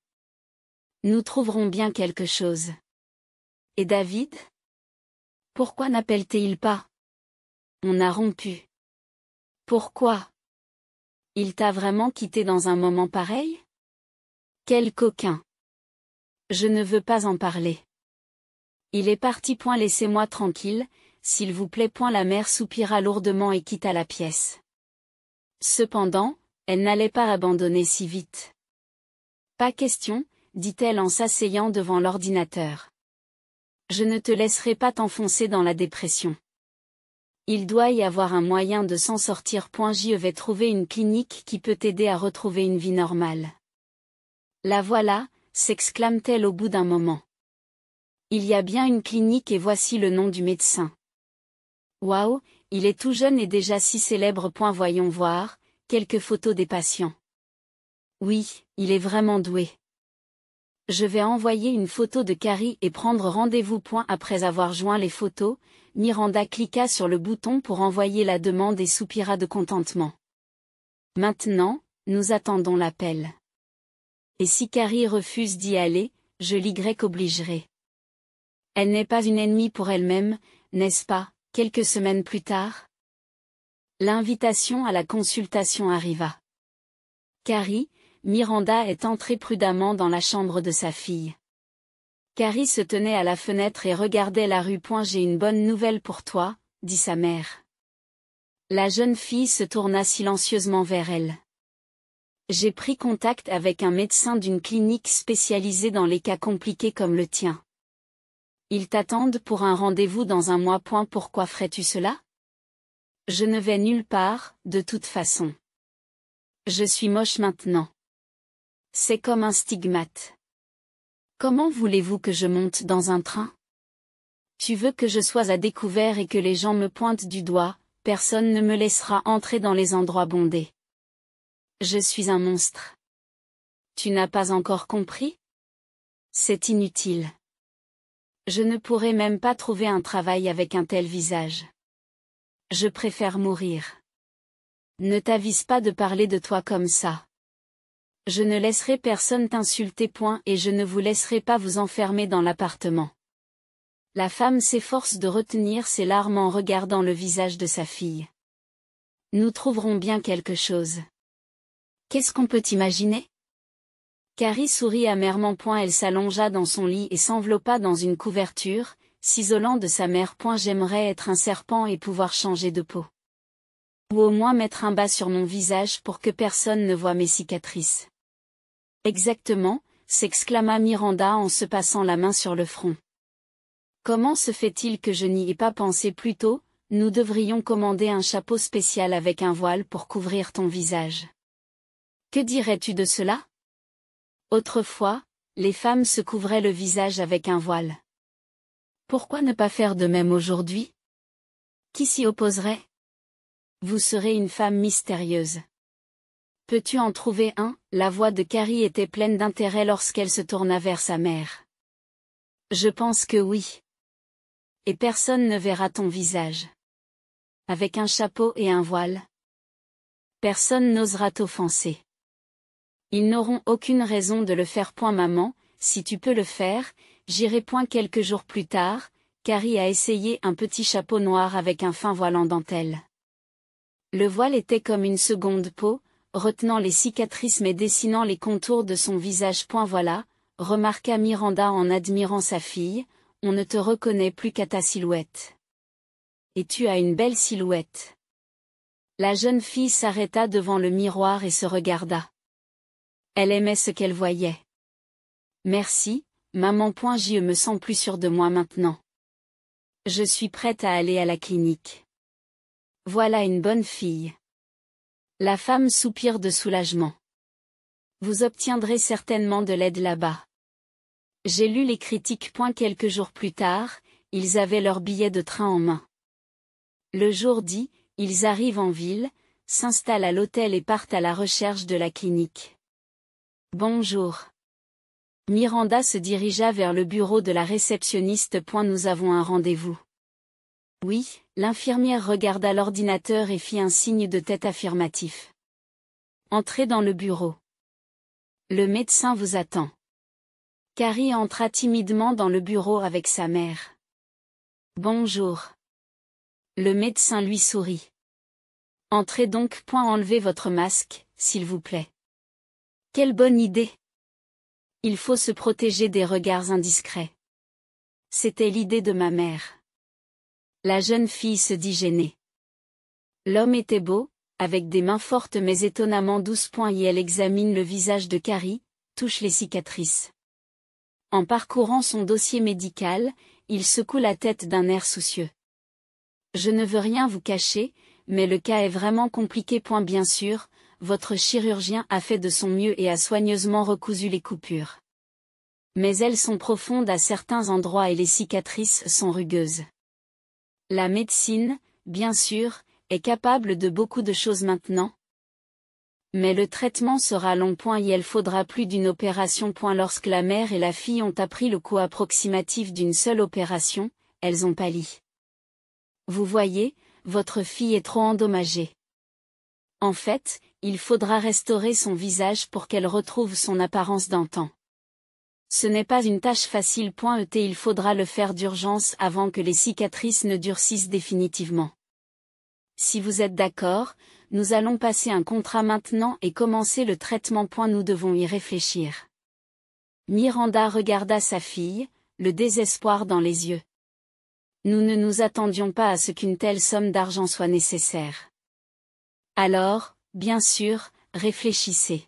Nous trouverons bien quelque chose. Et David? Pourquoi n'appelle-t-il pas? On a rompu. Pourquoi? Il t'a vraiment quitté dans un moment pareil? Quel coquin! Je ne veux pas en parler. Il est parti. Laissez-moi tranquille, s'il vous plaît. La mère soupira lourdement et quitta la pièce. Cependant, elle n'allait pas abandonner si vite. Pas question, dit-elle en s'asseyant devant l'ordinateur. Je ne te laisserai pas t'enfoncer dans la dépression. Il doit y avoir un moyen de s'en sortir. Je vais trouver une clinique qui peut t'aider à retrouver une vie normale. La voilà, s'exclame-t-elle au bout d'un moment. Il y a bien une clinique et voici le nom du médecin. Waouh, il est tout jeune et déjà si célèbre. Voyons voir, quelques photos des patients. Oui, il est vraiment doué. Je vais envoyer une photo de Carrie et prendre rendez-vous. Après avoir joint les photos, Miranda cliqua sur le bouton pour envoyer la demande et soupira de contentement. Maintenant, nous attendons l'appel. Et si Carrie refuse d'y aller, je l'Y obligerai. Elle n'est pas une ennemie pour elle-même, n'est-ce pas, quelques semaines plus tard? L'invitation à la consultation arriva. Carrie, Miranda est entrée prudemment dans la chambre de sa fille. Carrie se tenait à la fenêtre et regardait la rue. J'ai une bonne nouvelle pour toi, dit sa mère. La jeune fille se tourna silencieusement vers elle. J'ai pris contact avec un médecin d'une clinique spécialisée dans les cas compliqués comme le tien. Ils t'attendent pour un rendez-vous dans un mois. Pourquoi ferais-tu cela? Je ne vais nulle part, de toute façon. Je suis moche maintenant. C'est comme un stigmate. Comment voulez-vous que je monte dans un train? Tu veux que je sois à découvert et que les gens me pointent du doigt, personne ne me laissera entrer dans les endroits bondés. Je suis un monstre. Tu n'as pas encore compris? C'est inutile. Je ne pourrai même pas trouver un travail avec un tel visage. Je préfère mourir. Ne t'avise pas de parler de toi comme ça. Je ne laisserai personne t'insulter. Et je ne vous laisserai pas vous enfermer dans l'appartement. La femme s'efforce de retenir ses larmes en regardant le visage de sa fille. Nous trouverons bien quelque chose. Qu'est-ce qu'on peut imaginer? Carrie sourit amèrement. Elle s'allongea dans son lit et s'enveloppa dans une couverture, s'isolant de sa mère. J'aimerais être un serpent et pouvoir changer de peau. Ou au moins mettre un bas sur mon visage pour que personne ne voie mes cicatrices. Exactement, s'exclama Miranda en se passant la main sur le front. Comment se fait-il que je n'y ai pas pensé plus tôt? Nous devrions commander un chapeau spécial avec un voile pour couvrir ton visage. Que dirais-tu de cela? Autrefois, les femmes se couvraient le visage avec un voile. Pourquoi ne pas faire de même aujourd'hui? Qui s'y opposerait? Vous serez une femme mystérieuse. Peux-tu en trouver un? La voix de Carrie était pleine d'intérêt lorsqu'elle se tourna vers sa mère. Je pense que oui. Et personne ne verra ton visage. Avec un chapeau et un voile. Personne n'osera t'offenser. Ils n'auront aucune raison de le faire. Maman, si tu peux le faire, j'irai. Quelques jours plus tard, Carrie a essayé un petit chapeau noir avec un fin voile en dentelle. Le voile était comme une seconde peau, retenant les cicatrices mais dessinant les contours de son visage. Voilà, remarqua Miranda en admirant sa fille, on ne te reconnaît plus qu'à ta silhouette. Et tu as une belle silhouette. La jeune fille s'arrêta devant le miroir et se regarda. Elle aimait ce qu'elle voyait. Merci, maman. Je me sens plus sûre de moi maintenant. Je suis prête à aller à la clinique. Voilà une bonne fille. La femme soupire de soulagement. Vous obtiendrez certainement de l'aide là-bas. J'ai lu les critiques. Quelques jours plus tard, ils avaient leur billet de train en main. Le jour dit, ils arrivent en ville, s'installent à l'hôtel et partent à la recherche de la clinique. Bonjour. Miranda se dirigea vers le bureau de la réceptionniste. Nous avons un rendez-vous. Oui, l'infirmière regarda l'ordinateur et fit un signe de tête affirmatif. Entrez dans le bureau. Le médecin vous attend. Carrie entra timidement dans le bureau avec sa mère. Bonjour. Le médecin lui sourit. Entrez donc. Enlevez votre masque, s'il vous plaît. Quelle bonne idée! Il faut se protéger des regards indiscrets. C'était l'idée de ma mère. La jeune fille se dit gênée. L'homme était beau, avec des mains fortes mais étonnamment douces. Et elle examine le visage de Carrie, touche les cicatrices. En parcourant son dossier médical, il secoue la tête d'un air soucieux. Je ne veux rien vous cacher, mais le cas est vraiment compliqué. Bien sûr, votre chirurgien a fait de son mieux et a soigneusement recousu les coupures. Mais elles sont profondes à certains endroits et les cicatrices sont rugueuses. La médecine, bien sûr, est capable de beaucoup de choses maintenant. Mais le traitement sera long. Et il faudra plus d'une opération. Lorsque la mère et la fille ont appris le coût approximatif d'une seule opération, elles ont pâli. Vous voyez, votre fille est trop endommagée. En fait, il faudra restaurer son visage pour qu'elle retrouve son apparence d'antan. Ce n'est pas une tâche facile. Il faudra le faire d'urgence avant que les cicatrices ne durcissent définitivement. Si vous êtes d'accord, nous allons passer un contrat maintenant et commencer le traitement. Nous devons y réfléchir. Miranda regarda sa fille, le désespoir dans les yeux. Nous ne nous attendions pas à ce qu'une telle somme d'argent soit nécessaire. Alors, bien sûr, réfléchissez.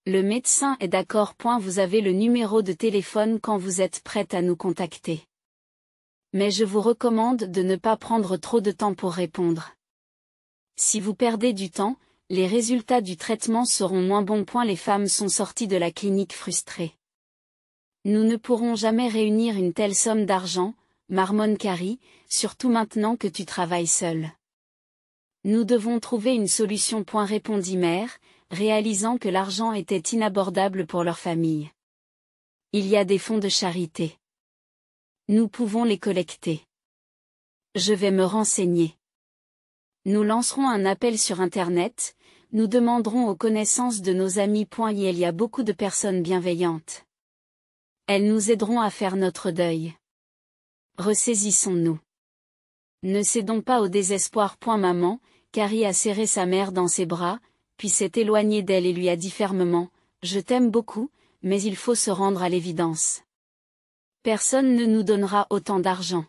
Le médecin est d'accord. Vous avez le numéro de téléphone quand vous êtes prête à nous contacter. Mais je vous recommande de ne pas prendre trop de temps pour répondre. Si vous perdez du temps, les résultats du traitement seront moins bons. Les femmes sont sorties de la clinique frustrées. Nous ne pourrons jamais réunir une telle somme d'argent, marmonne Carrie, surtout maintenant que tu travailles seule. Nous devons trouver une solution. Répondit mère, réalisant que l'argent était inabordable pour leur famille. Il y a des fonds de charité. Nous pouvons les collecter. Je vais me renseigner. Nous lancerons un appel sur Internet, nous demanderons aux connaissances de nos amis. Il y a beaucoup de personnes bienveillantes. Elles nous aideront à faire notre deuil. Ressaisissons-nous. Ne cédons pas au désespoir. Maman, Carrie a serré sa mère dans ses bras, puis s'est éloignée d'elle et lui a dit fermement, je t'aime beaucoup, mais il faut se rendre à l'évidence. Personne ne nous donnera autant d'argent.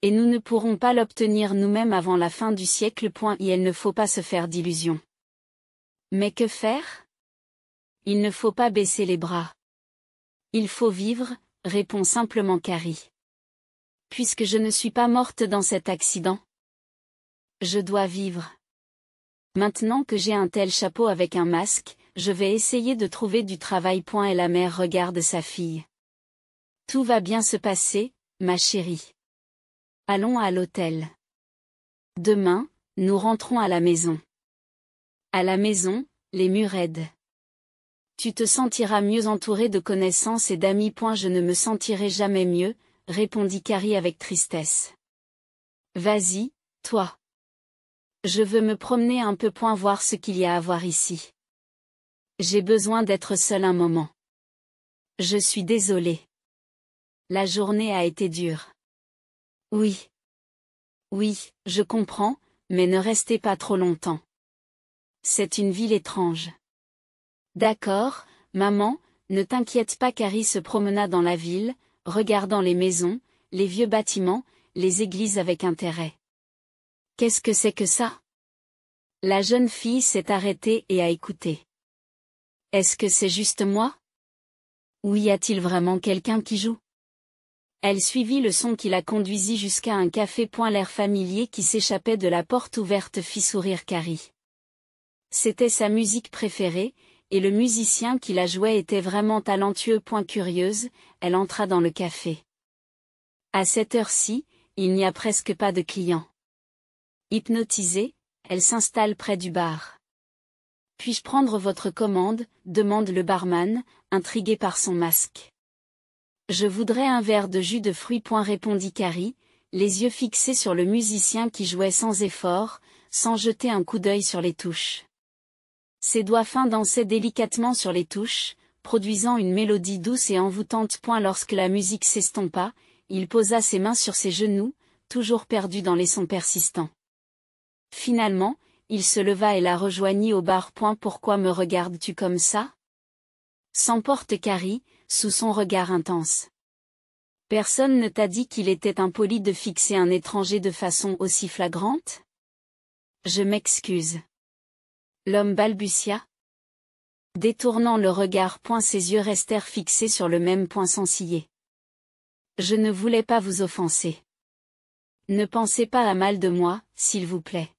Et nous ne pourrons pas l'obtenir nous-mêmes avant la fin du siècle. Et il ne faut pas se faire d'illusions. Mais que faire? Il ne faut pas baisser les bras. Il faut vivre, répond simplement Carrie. Puisque je ne suis pas morte dans cet accident. Je dois vivre. Maintenant que j'ai un tel chapeau avec un masque, je vais essayer de trouver du travail. Et la mère regarde sa fille. Tout va bien se passer, ma chérie. Allons à l'hôtel. Demain, nous rentrons à la maison. À la maison, les murs aident. Tu te sentiras mieux entouré de connaissances et d'amis. Je ne me sentirai jamais mieux, répondit Carrie avec tristesse. Vas-y, toi. Je veux me promener un peu. Voir ce qu'il y a à voir ici. J'ai besoin d'être seule un moment. Je suis désolée. La journée a été dure. Oui. Oui, je comprends, mais ne restez pas trop longtemps. C'est une ville étrange. D'accord, maman, ne t'inquiète pas. Carrie se promena dans la ville, regardant les maisons, les vieux bâtiments, les églises avec intérêt. Qu'est-ce que c'est que ça? La jeune fille s'est arrêtée et a écouté. Est-ce que c'est juste moi? Ou y a-t-il vraiment quelqu'un qui joue? Elle suivit le son qui la conduisit jusqu'à un café. L'air familier qui s'échappait de la porte ouverte fit sourire Carrie. C'était sa musique préférée, et le musicien qui la jouait était vraiment talentueux. Curieuse, elle entra dans le café. À cette heure-ci, il n'y a presque pas de clients. Hypnotisée, elle s'installe près du bar. Puis-je prendre votre commande? Demande le barman, intrigué par son masque. Je voudrais un verre de jus de fruits. Répondit Carrie, les yeux fixés sur le musicien qui jouait sans effort, sans jeter un coup d'œil sur les touches. Ses doigts fins dansaient délicatement sur les touches, produisant une mélodie douce et envoûtante. Lorsque la musique s'estompa, il posa ses mains sur ses genoux, toujours perdu dans les sons persistants. Finalement, il se leva et la rejoignit au bar. Pourquoi me regardes-tu comme ça? S'emporte Carrie, sous son regard intense. Personne ne t'a dit qu'il était impoli de fixer un étranger de façon aussi flagrante? Je m'excuse. L'homme balbutia. Détournant le regard. Ses yeux restèrent fixés sur le même point sans ciller. Je ne voulais pas vous offenser. Ne pensez pas à mal de moi, s'il vous plaît.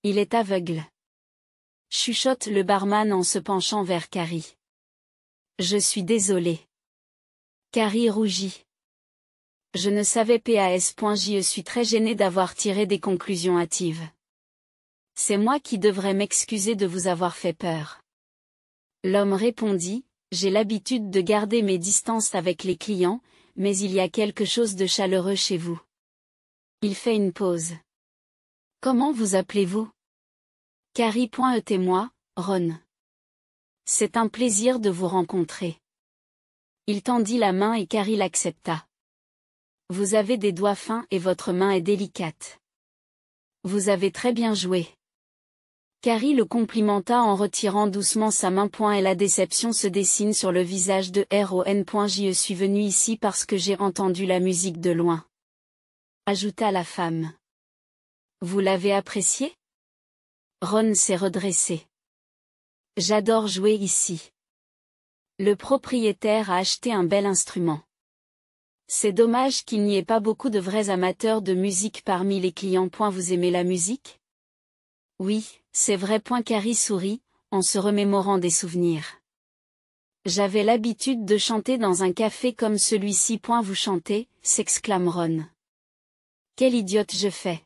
Il est aveugle. Chuchote le barman en se penchant vers Carrie. Je suis désolé. Carrie rougit. Je ne savais pas. Je suis très gênée d'avoir tiré des conclusions hâtives. C'est moi qui devrais m'excuser de vous avoir fait peur. L'homme répondit, j'ai l'habitude de garder mes distances avec les clients, mais il y a quelque chose de chaleureux chez vous. Il fait une pause. Comment vous appelez-vous? Carrie. Et-moi, Ron. C'est un plaisir de vous rencontrer. Il tendit la main et Carrie l'accepta. Vous avez des doigts fins et votre main est délicate. Vous avez très bien joué. Carrie le complimenta en retirant doucement sa main. Et la déception se dessine sur le visage de Ron. Je suis venue ici parce que j'ai entendu la musique de loin. Ajouta la femme. Vous l'avez appréciée? Ron s'est redressé. J'adore jouer ici. Le propriétaire a acheté un bel instrument. C'est dommage qu'il n'y ait pas beaucoup de vrais amateurs de musique parmi les clients. Vous aimez la musique? Oui, c'est vrai. Carrie sourit, en se remémorant des souvenirs. J'avais l'habitude de chanter dans un café comme celui-ci. Vous chantez, s'exclame Ron. Quelle idiote je fais.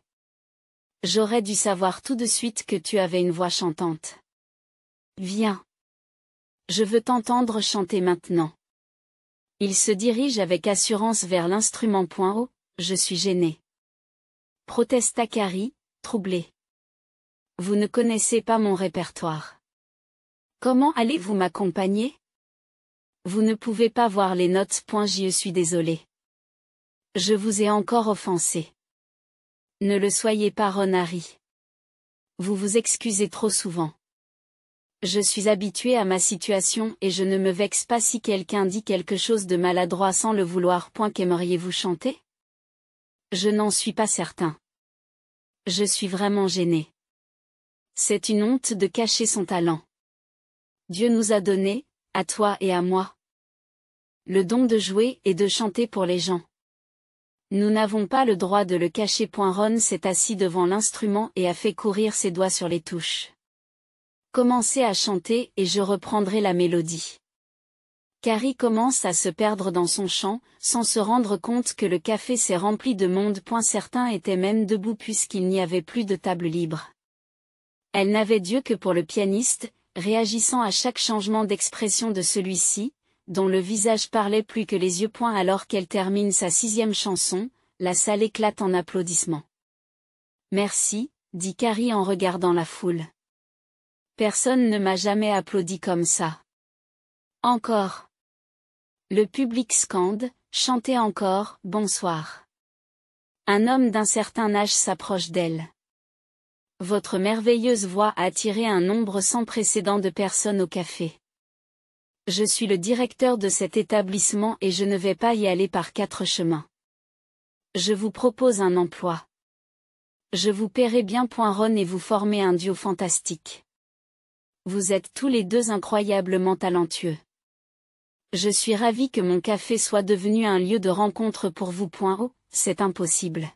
J'aurais dû savoir tout de suite que tu avais une voix chantante. Viens. Je veux t'entendre chanter maintenant. Il se dirige avec assurance vers l'instrument. Oh, je suis gêné. Protesta Carrie, troublée. Vous ne connaissez pas mon répertoire. Comment allez-vous m'accompagner? Vous ne pouvez pas voir les notes. Je suis désolé. Je vous ai encore offensé. Ne le soyez pas, Ron. Harry. Vous vous excusez trop souvent. Je suis habitué à ma situation et je ne me vexe pas si quelqu'un dit quelque chose de maladroit sans le vouloir. Qu'aimeriez-vous chanter? Je n'en suis pas certain. Je suis vraiment gêné. C'est une honte de cacher son talent. Dieu nous a donné, à toi et à moi, le don de jouer et de chanter pour les gens. Nous n'avons pas le droit de le cacher. Ron s'est assis devant l'instrument et a fait courir ses doigts sur les touches. Commencez à chanter et je reprendrai la mélodie. Carrie commence à se perdre dans son chant, sans se rendre compte que le café s'est rempli de monde. Certains étaient même debout puisqu'il n'y avait plus de table libre. Elle n'avait d'yeux que pour le pianiste, réagissant à chaque changement d'expression de celui-ci, dont le visage parlait plus que les yeux. Alors qu'elle termine sa 6e chanson, la salle éclate en applaudissements. Merci, dit Carrie en regardant la foule. Personne ne m'a jamais applaudi comme ça. Encore. Le public scande, chantez encore, bonsoir. Un homme d'un certain âge s'approche d'elle. Votre merveilleuse voix a attiré un nombre sans précédent de personnes au café. Je suis le directeur de cet établissement et je ne vais pas y aller par 4 chemins. Je vous propose un emploi. Je vous paierai bien. Ron et vous formez un duo fantastique. Vous êtes tous les deux incroyablement talentueux. Je suis ravi que mon café soit devenu un lieu de rencontre pour vous. Oh, c'est impossible.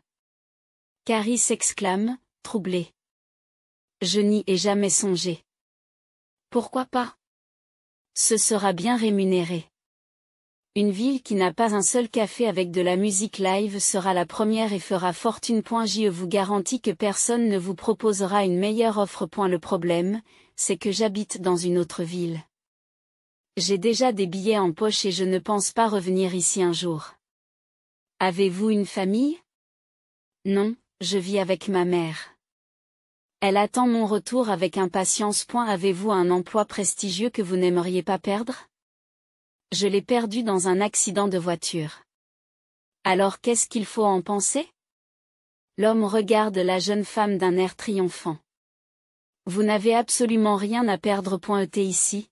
Carrie s'exclame, troublée. Je n'y ai jamais songé. Pourquoi pas? Ce sera bien rémunéré. Une ville qui n'a pas un seul café avec de la musique live sera la première et fera fortune. Je vous garantis que personne ne vous proposera une meilleure offre. Le problème, c'est que j'habite dans une autre ville. J'ai déjà des billets en poche et je ne pense pas revenir ici un jour. Avez-vous une famille? Non, je vis avec ma mère. Elle attend mon retour avec impatience. Avez-vous un emploi prestigieux que vous n'aimeriez pas perdre? Je l'ai perdu dans un accident de voiture. Alors qu'est-ce qu'il faut en penser? L'homme regarde la jeune femme d'un air triomphant. Vous n'avez absolument rien à perdre. Ici.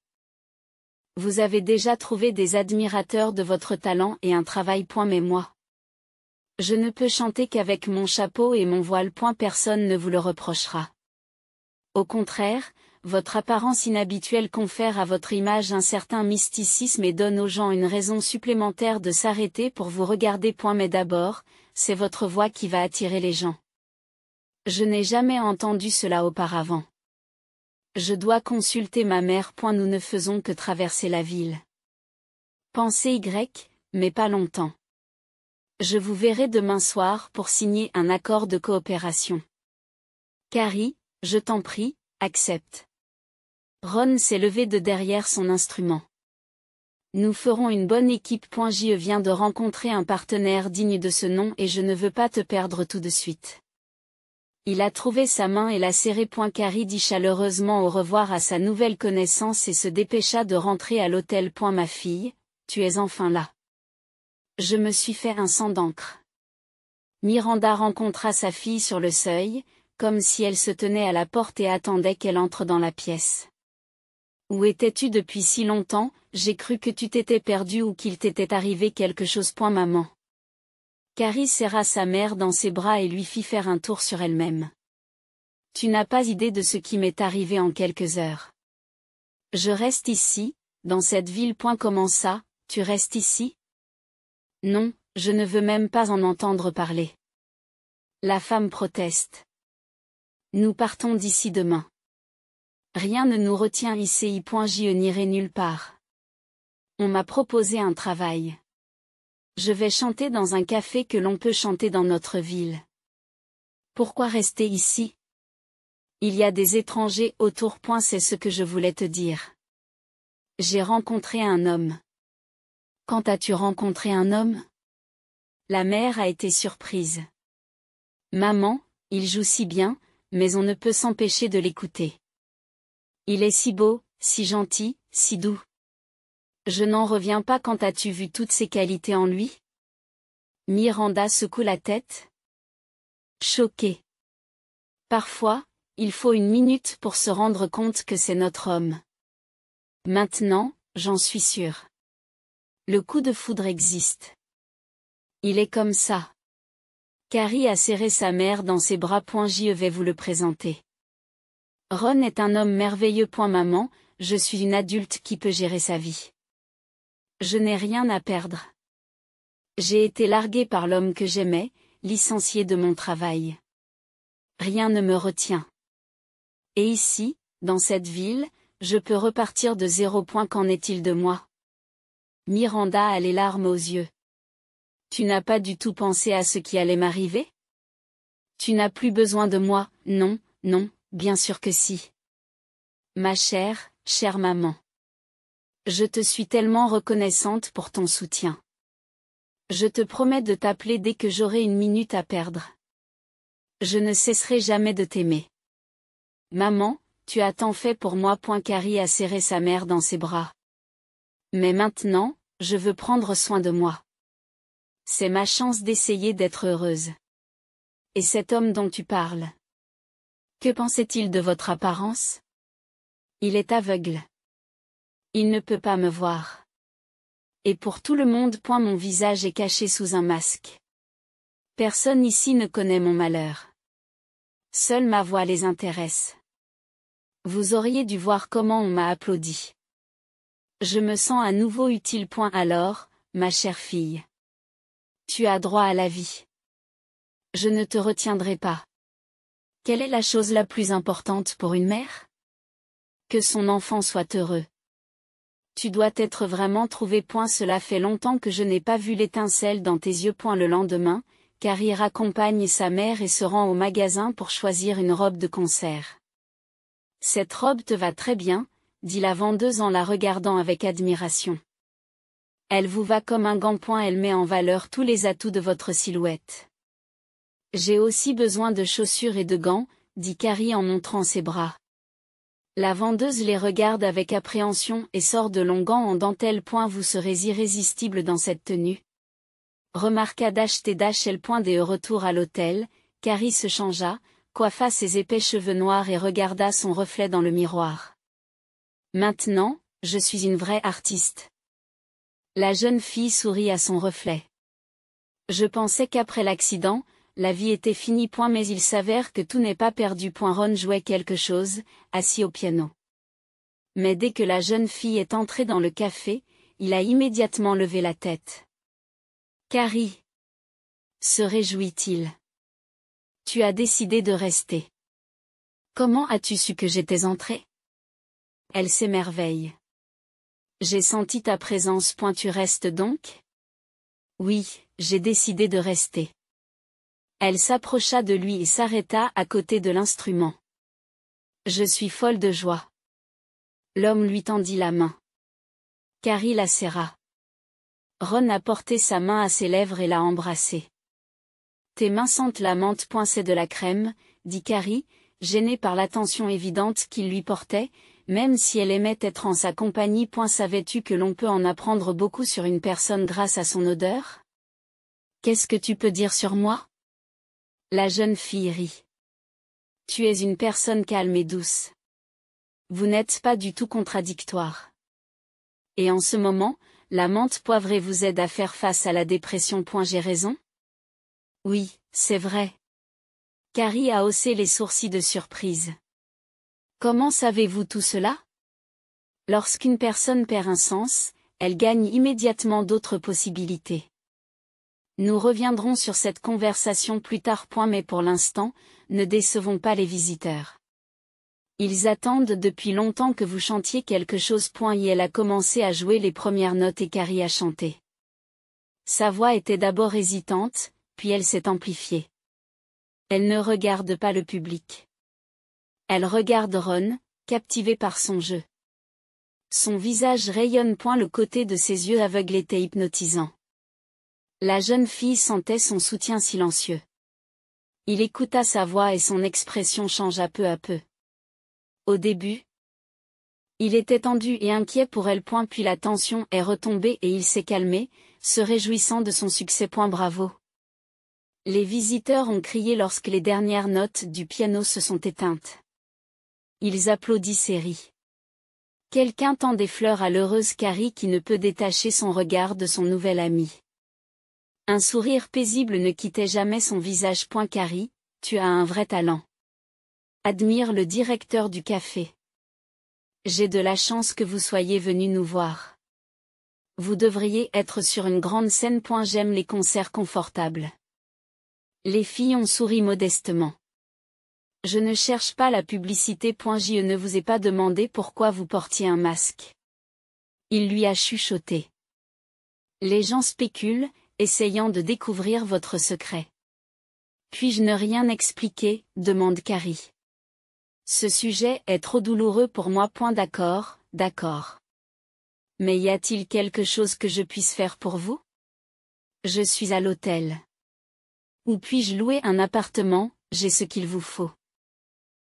Vous avez déjà trouvé des admirateurs de votre talent et un travail. Mais moi. Je ne peux chanter qu'avec mon chapeau et mon voile. Personne ne vous le reprochera. Au contraire, votre apparence inhabituelle confère à votre image un certain mysticisme et donne aux gens une raison supplémentaire de s'arrêter pour vous regarder. Mais d'abord, c'est votre voix qui va attirer les gens. Je n'ai jamais entendu cela auparavant. Je dois consulter ma mère. Nous ne faisons que traverser la ville. Pensez mais pas longtemps. Je vous verrai demain soir pour signer un accord de coopération. Carrie, je t'en prie, accepte. Ron s'est levé de derrière son instrument. Nous ferons une bonne équipe. Je viens de rencontrer un partenaire digne de ce nom et je ne veux pas te perdre tout de suite. Il a trouvé sa main et l'a serrée. Carrie dit chaleureusement au revoir à sa nouvelle connaissance et se dépêcha de rentrer à l'hôtel. Ma fille, tu es enfin là. Je me suis fait un sang d'encre. Miranda rencontra sa fille sur le seuil, comme si elle se tenait à la porte et attendait qu'elle entre dans la pièce. Où étais-tu depuis si longtemps? J'ai cru que tu t'étais perdue ou qu'il t'était arrivé quelque chose. Maman. Carrie serra sa mère dans ses bras et lui fit faire un tour sur elle-même. Tu n'as pas idée de ce qui m'est arrivé en quelques heures. Je reste ici, dans cette ville. Comment ça, tu restes ici? Non, je ne veux même pas en entendre parler. La femme proteste. Nous partons d'ici demain. Rien ne nous retient ici. Je n'irai nulle part. On m'a proposé un travail. Je vais chanter dans un café que l'on peut chanter dans notre ville. Pourquoi rester ici? Il y a des étrangers autour. C'est ce que je voulais te dire. J'ai rencontré un homme. Quand as-tu rencontré un homme? La mère a été surprise. Maman, il joue si bien, mais on ne peut s'empêcher de l'écouter. Il est si beau, si gentil, si doux. Je n'en reviens pas. Quand as-tu vu toutes ces qualités en lui? Miranda secoue la tête. Choquée. Parfois, il faut 1 minute pour se rendre compte que c'est notre homme. Maintenant, j'en suis sûre. Le coup de foudre existe. Il est comme ça. Carrie a serré sa mère dans ses bras. Je vais vous le présenter. Ron est un homme merveilleux. Maman, je suis une adulte qui peut gérer sa vie. Je n'ai rien à perdre. J'ai été larguée par l'homme que j'aimais, licenciée de mon travail. Rien ne me retient. Et ici, dans cette ville, je peux repartir de 0. Qu'en est-il de moi? Miranda a les larmes aux yeux. Tu n'as pas du tout pensé à ce qui allait m'arriver? Tu n'as plus besoin de moi, non, non, bien sûr que si. Ma chère, chère maman. Je te suis tellement reconnaissante pour ton soutien. Je te promets de t'appeler dès que j'aurai 1 minute à perdre. Je ne cesserai jamais de t'aimer. Maman, tu as tant fait pour moi. Carrie a serré sa mère dans ses bras. Mais maintenant, je veux prendre soin de moi. C'est ma chance d'essayer d'être heureuse. Et cet homme dont tu parles? Que pensait-il de votre apparence? Il est aveugle. Il ne peut pas me voir. Et pour tout le monde. Mon visage est caché sous un masque. Personne ici ne connaît mon malheur. Seule ma voix les intéresse. Vous auriez dû voir comment on m'a applaudi. Je me sens à nouveau utile. Alors, ma chère fille. Tu as droit à la vie. Je ne te retiendrai pas. Quelle est la chose la plus importante pour une mère? Que son enfant soit heureux. Tu dois t'être vraiment trouvé. Cela fait longtemps que je n'ai pas vu l'étincelle dans tes yeux. Le lendemain, Carrie raccompagne sa mère et se rend au magasin pour choisir une robe de concert. Cette robe te va très bien, dit la vendeuse en la regardant avec admiration. Elle vous va comme un gant. Elle met en valeur tous les atouts de votre silhouette. J'ai aussi besoin de chaussures et de gants, dit Carrie en montrant ses bras. La vendeuse les regarde avec appréhension et sort de longs gants en dentelle. Vous serez irrésistible dans cette tenue. Remarqua T-elle. Dès retour à l'hôtel, Carrie se changea, coiffa ses épais cheveux noirs et regarda son reflet dans le miroir. Maintenant, je suis une vraie artiste. La jeune fille sourit à son reflet. Je pensais qu'après l'accident, la vie était finie. Mais il s'avère que tout n'est pas perdu. Ron jouait quelque chose, assis au piano. Mais dès que la jeune fille est entrée dans le café, il a immédiatement levé la tête. Carrie, se réjouit-il. Tu as décidé de rester. Comment as-tu su que j'étais entrée? Elle s'émerveille. J'ai senti ta présence. Tu restes donc? Oui, j'ai décidé de rester. Elle s'approcha de lui et s'arrêta à côté de l'instrument. Je suis folle de joie. L'homme lui tendit la main. Carrie la serra. Ron a porté sa main à ses lèvres et l'a embrassée. Tes mains sentent la menthe. C'est de la crème, dit Carrie, gênée par l'attention évidente qu'il lui portait, même si elle aimait être en sa compagnie. Savais-tu que l'on peut en apprendre beaucoup sur une personne grâce à son odeur? Qu'est-ce que tu peux dire sur moi? La jeune fille rit. Tu es une personne calme et douce. Vous n'êtes pas du tout contradictoire. Et en ce moment, la menthe poivrée vous aide à faire face à la dépression. J'ai raison? Oui, c'est vrai. Carrie a haussé les sourcils de surprise. Comment savez-vous tout cela? Lorsqu'une personne perd un sens, elle gagne immédiatement d'autres possibilités. Nous reviendrons sur cette conversation plus tard. Mais pour l'instant, ne décevons pas les visiteurs. Ils attendent depuis longtemps que vous chantiez quelque chose. Et elle a commencé à jouer les premières notes et Carrie a chanté. Sa voix était d'abord hésitante, puis elle s'est amplifiée. Elle ne regarde pas le public. Elle regarde Ron, captivé par son jeu. Son visage rayonne. Le côté de ses yeux aveugles était hypnotisant. La jeune fille sentait son soutien silencieux. Il écouta sa voix et son expression changea peu à peu. Au début, il était tendu et inquiet pour elle. Puis la tension est retombée et il s'est calmé, se réjouissant de son succès. Bravo. Les visiteurs ont crié lorsque les dernières notes du piano se sont éteintes. Ils applaudissent et rient. Quelqu'un tend des fleurs à l'heureuse Carrie qui ne peut détacher son regard de son nouvel ami. Un sourire paisible ne quittait jamais son visage. Carrie, tu as un vrai talent. Admire le directeur du café. J'ai de la chance que vous soyez venu nous voir. Vous devriez être sur une grande scène. J'aime les concerts confortables. Les filles ont souri modestement. Je ne cherche pas la publicité. Je ne vous ai pas demandé pourquoi vous portiez un masque. Il lui a chuchoté. Les gens spéculent, essayant de découvrir votre secret. Puis-je ne rien expliquer, demande Carrie. Ce sujet est trop douloureux pour moi. D'accord, d'accord. Mais y a-t-il quelque chose que je puisse faire pour vous? Je suis à l'hôtel. Où puis-je louer un appartement? J'ai ce qu'il vous faut.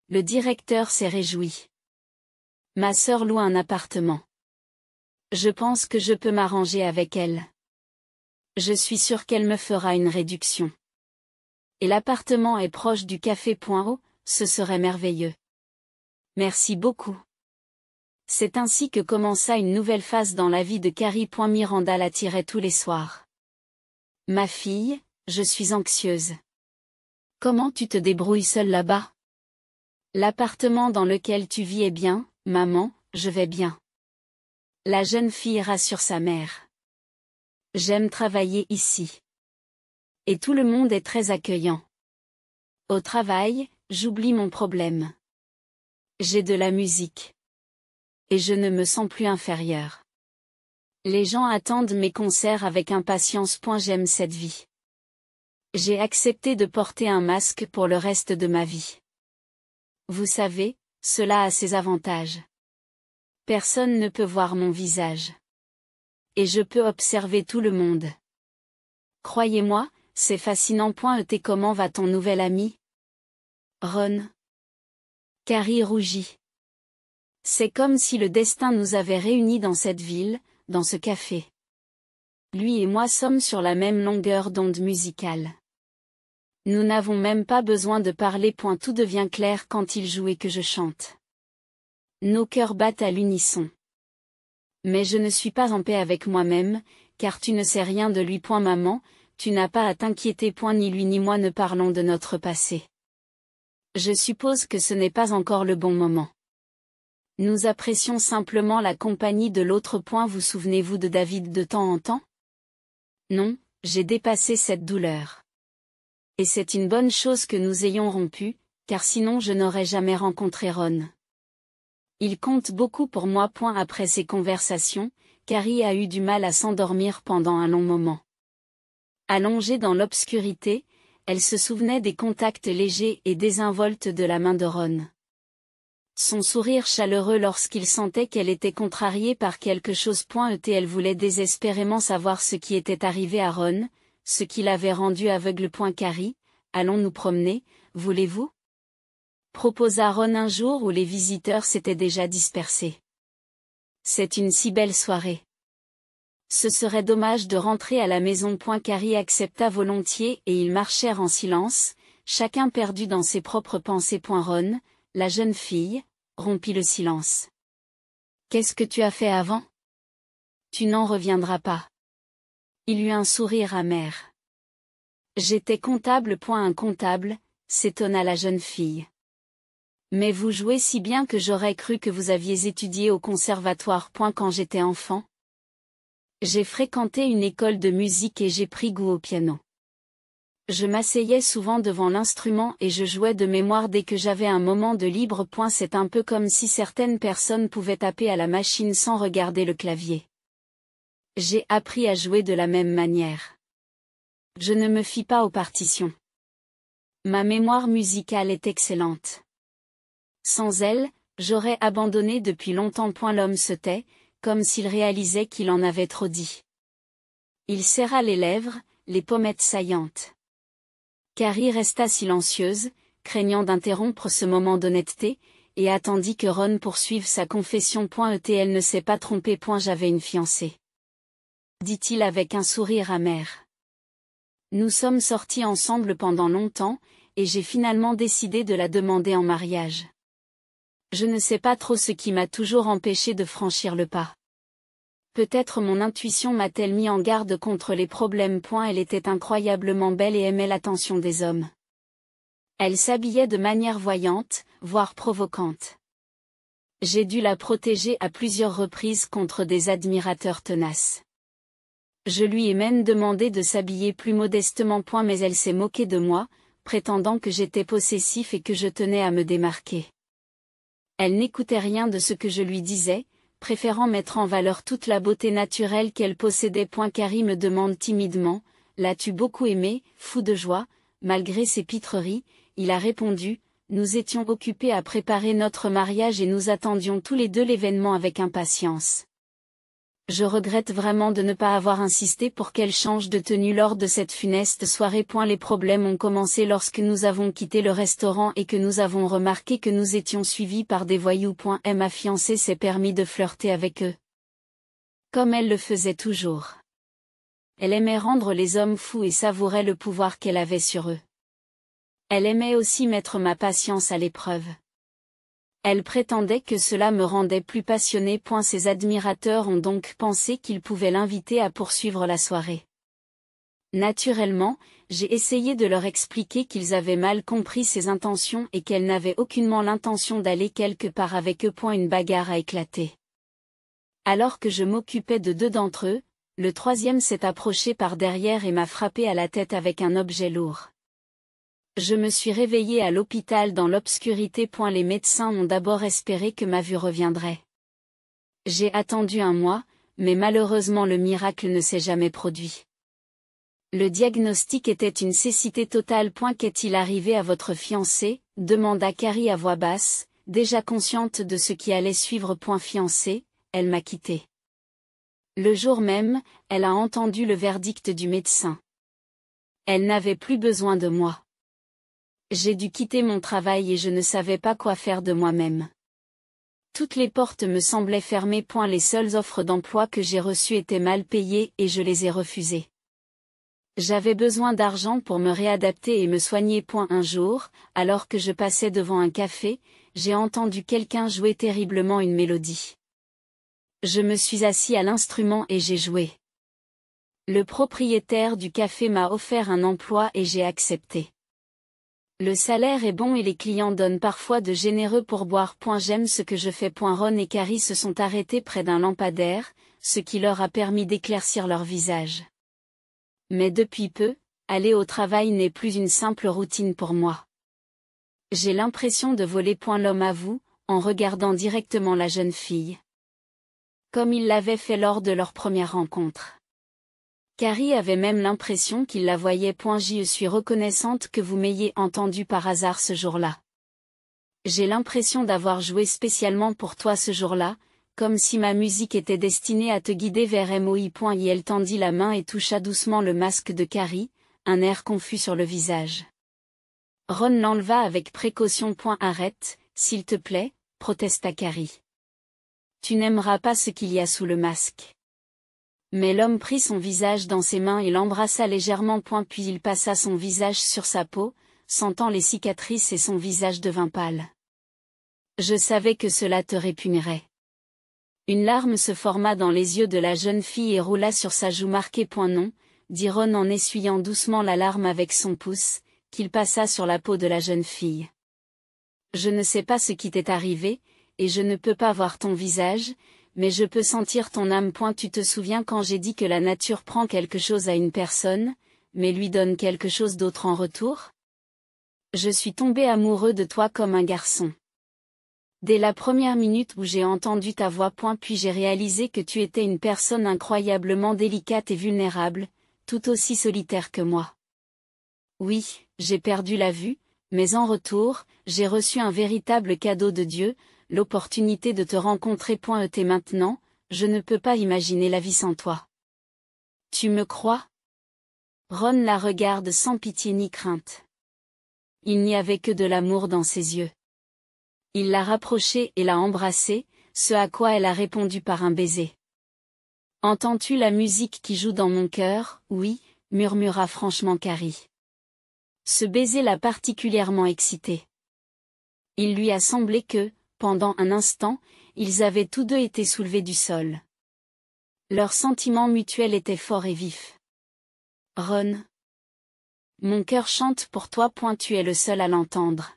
Le directeur s'est réjoui. Ma sœur loue un appartement. Je pense que je peux m'arranger avec elle. Je suis sûr qu'elle me fera une réduction. Et l'appartement est proche du café. Ce serait merveilleux. Merci beaucoup. C'est ainsi que commença une nouvelle phase dans la vie de Carrie. Miranda l'attirait tous les soirs. Ma fille, je suis anxieuse. Comment tu te débrouilles seule là-bas? L'appartement dans lequel tu vis est bien, maman, je vais bien. La jeune fille rassure sa mère. J'aime travailler ici. Et tout le monde est très accueillant. Au travail, j'oublie mon problème. J'ai de la musique. Et je ne me sens plus inférieure. Les gens attendent mes concerts avec impatience. J'aime cette vie. J'ai accepté de porter un masque pour le reste de ma vie. Vous savez, cela a ses avantages. Personne ne peut voir mon visage. Et je peux observer tout le monde. Croyez-moi, c'est fascinant. Comment va ton nouvel ami? Ron. Carrie rougit. C'est comme si le destin nous avait réunis dans cette ville, dans ce café. Lui et moi sommes sur la même longueur d'onde musicale. Nous n'avons même pas besoin de parler. Tout devient clair quand il joue et que je chante. Nos cœurs battent à l'unisson. Mais je ne suis pas en paix avec moi-même, car tu ne sais rien de lui. Maman, tu n'as pas à t'inquiéter. Ni lui ni moi ne parlons de notre passé. Je suppose que ce n'est pas encore le bon moment. Nous apprécions simplement la compagnie de l'autre. Vous souvenez-vous de David de temps en temps? Non, j'ai dépassé cette douleur. Et c'est une bonne chose que nous ayons rompu, car sinon je n'aurais jamais rencontré Ron. Il compte beaucoup pour moi. Après ces conversations, Carrie a eu du mal à s'endormir pendant un long moment. Allongée dans l'obscurité, elle se souvenait des contacts légers et désinvoltes de la main de Ron. Son sourire chaleureux lorsqu'il sentait qu'elle était contrariée par quelque chose. Elle voulait désespérément savoir ce qui était arrivé à Ron, ce qui l'avait rendu aveugle. Carrie, allons nous promener, voulez-vous? Proposa Ron un jour où les visiteurs s'étaient déjà dispersés. C'est une si belle soirée. Ce serait dommage de rentrer à la maison. Carrie accepta volontiers et ils marchèrent en silence, chacun perdu dans ses propres pensées. Ron, la jeune fille, rompit le silence. Qu'est-ce que tu as fait avant? Tu n'en reviendras pas. Il eut un sourire amer. J'étais comptable. Un comptable, s'étonna la jeune fille. Mais vous jouez si bien que j'aurais cru que vous aviez étudié au conservatoire. Quand j'étais enfant. J'ai fréquenté une école de musique et j'ai pris goût au piano. Je m'asseyais souvent devant l'instrument et je jouais de mémoire dès que j'avais un moment de libre. C'est un peu comme si certaines personnes pouvaient taper à la machine sans regarder le clavier. J'ai appris à jouer de la même manière. Je ne me fie pas aux partitions. Ma mémoire musicale est excellente. Sans elle, j'aurais abandonné depuis longtemps. L'homme se tait, comme s'il réalisait qu'il en avait trop dit. Il serra les lèvres, les pommettes saillantes. Carrie resta silencieuse, craignant d'interrompre ce moment d'honnêteté, et attendit que Ron poursuive sa confession. Elle ne s'est pas trompée. J'avais une fiancée. Dit-il avec un sourire amer. Nous sommes sortis ensemble pendant longtemps, et j'ai finalement décidé de la demander en mariage. Je ne sais pas trop ce qui m'a toujours empêché de franchir le pas. Peut-être mon intuition m'a-t-elle mis en garde contre les problèmes. Elle était incroyablement belle et aimait l'attention des hommes. Elle s'habillait de manière voyante, voire provocante. J'ai dû la protéger à plusieurs reprises contre des admirateurs tenaces. Je lui ai même demandé de s'habiller plus modestement. Mais elle s'est moquée de moi, prétendant que j'étais possessif et que je tenais à me démarquer. Elle n'écoutait rien de ce que je lui disais, préférant mettre en valeur toute la beauté naturelle qu'elle possédait. Carrie me demande timidement, « L'as-tu beaucoup aimé, fou de joie, malgré ses pitreries ?» Il a répondu, « Nous étions occupés à préparer notre mariage et nous attendions tous les deux l'événement avec impatience. Je regrette vraiment de ne pas avoir insisté pour qu'elle change de tenue lors de cette funeste soirée. Les problèmes ont commencé lorsque nous avons quitté le restaurant et que nous avons remarqué que nous étions suivis par des voyous. Ma fiancée s'est permis de flirter avec eux. Comme elle le faisait toujours. Elle aimait rendre les hommes fous et savourait le pouvoir qu'elle avait sur eux. Elle aimait aussi mettre ma patience à l'épreuve. Elle prétendait que cela me rendait plus passionné. Ses admirateurs ont donc pensé qu'ils pouvaient l'inviter à poursuivre la soirée. Naturellement, j'ai essayé de leur expliquer qu'ils avaient mal compris ses intentions et qu'elle n'avait aucunement l'intention d'aller quelque part avec eux. Une bagarre a éclaté. Alors que je m'occupais de deux d'entre eux, le troisième s'est approché par derrière et m'a frappé à la tête avec un objet lourd. Je me suis réveillée à l'hôpital dans l'obscurité. Les médecins ont d'abord espéré que ma vue reviendrait. J'ai attendu un mois, mais malheureusement le miracle ne s'est jamais produit. Le diagnostic était une cécité totale. Qu'est-il arrivé à votre fiancé ? Demanda Carrie à voix basse, déjà consciente de ce qui allait suivre. Fiancé, elle m'a quitté. Le jour même, elle a entendu le verdict du médecin. Elle n'avait plus besoin de moi. J'ai dû quitter mon travail et je ne savais pas quoi faire de moi-même. Toutes les portes me semblaient fermées. Les seules offres d'emploi que j'ai reçues étaient mal payées et je les ai refusées. J'avais besoin d'argent pour me réadapter et me soigner. Un jour, alors que je passais devant un café, j'ai entendu quelqu'un jouer terriblement une mélodie. Je me suis assis à l'instrument et j'ai joué. Le propriétaire du café m'a offert un emploi et j'ai accepté. Le salaire est bon et les clients donnent parfois de généreux pourboires. J'aime ce que je fais. Ron et Carrie se sont arrêtés près d'un lampadaire, ce qui leur a permis d'éclaircir leur visage. Mais depuis peu, aller au travail n'est plus une simple routine pour moi. J'ai l'impression de voler. L'homme avoue, en regardant directement la jeune fille. Comme il l'avait fait lors de leur première rencontre. Carrie avait même l'impression qu'il la voyait. Je suis reconnaissante que vous m'ayez entendu par hasard ce jour-là. J'ai l'impression d'avoir joué spécialement pour toi ce jour-là, comme si ma musique était destinée à te guider vers moi. Et elle tendit la main et toucha doucement le masque de Carrie, un air confus sur le visage. Ron l'enleva avec précaution. Arrête, s'il te plaît, protesta Carrie. Tu n'aimeras pas ce qu'il y a sous le masque. Mais l'homme prit son visage dans ses mains et l'embrassa légèrement. Puis il passa son visage sur sa peau, sentant les cicatrices et son visage devint pâle. Je savais que cela te répugnerait. Une larme se forma dans les yeux de la jeune fille et roula sur sa joue marquée. Non, dit Ron en essuyant doucement la larme avec son pouce, qu'il passa sur la peau de la jeune fille. Je ne sais pas ce qui t'est arrivé, et je ne peux pas voir ton visage, mais je peux sentir ton âme. Tu te souviens quand j'ai dit que la nature prend quelque chose à une personne, mais lui donne quelque chose d'autre en retour ? Je suis tombé amoureux de toi comme un garçon. Dès la première minute où j'ai entendu ta voix. Puis j'ai réalisé que tu étais une personne incroyablement délicate et vulnérable, tout aussi solitaire que moi. Oui, j'ai perdu la vue, mais en retour, j'ai reçu un véritable cadeau de Dieu, l'opportunité de te rencontrer. Et maintenant, je ne peux pas imaginer la vie sans toi. Tu me crois ? Ron la regarde sans pitié ni crainte. Il n'y avait que de l'amour dans ses yeux. Il l'a rapprochée et l'a embrassée, ce à quoi elle a répondu par un baiser. Entends-tu la musique qui joue dans mon cœur ? Oui, murmura franchement Carrie. Ce baiser l'a particulièrement excitée. Il lui a semblé que, Pendant un instant, ils avaient tous deux été soulevés du sol. Leur sentiment mutuel était fort et vif. Ron. Mon cœur chante pour toi. Tu es le seul à l'entendre.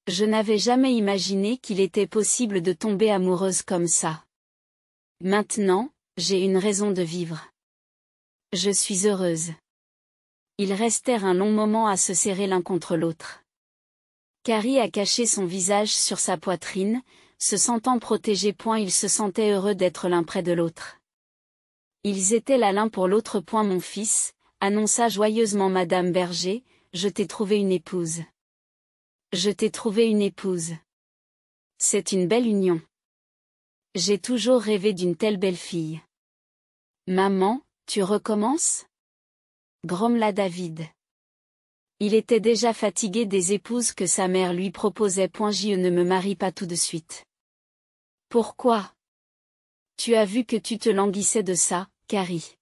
Je n'avais jamais imaginé qu'il était possible de tomber amoureuse comme ça. Maintenant, j'ai une raison de vivre. Je suis heureuse. Ils restèrent un long moment à se serrer l'un contre l'autre. Carrie a caché son visage sur sa poitrine, se sentant protégés. Ils se sentaient heureux d'être l'un près de l'autre. Ils étaient là l'un pour l'autre. Mon fils, annonça joyeusement Madame Berger, je t'ai trouvé une épouse. Je t'ai trouvé une épouse. C'est une belle union. J'ai toujours rêvé d'une telle belle-fille. Maman, tu recommences? Grommela David. Il était déjà fatigué des épouses que sa mère lui proposait. Je ne me marie pas tout de suite. Pourquoi? Tu as vu que tu te languissais de ça, Carrie.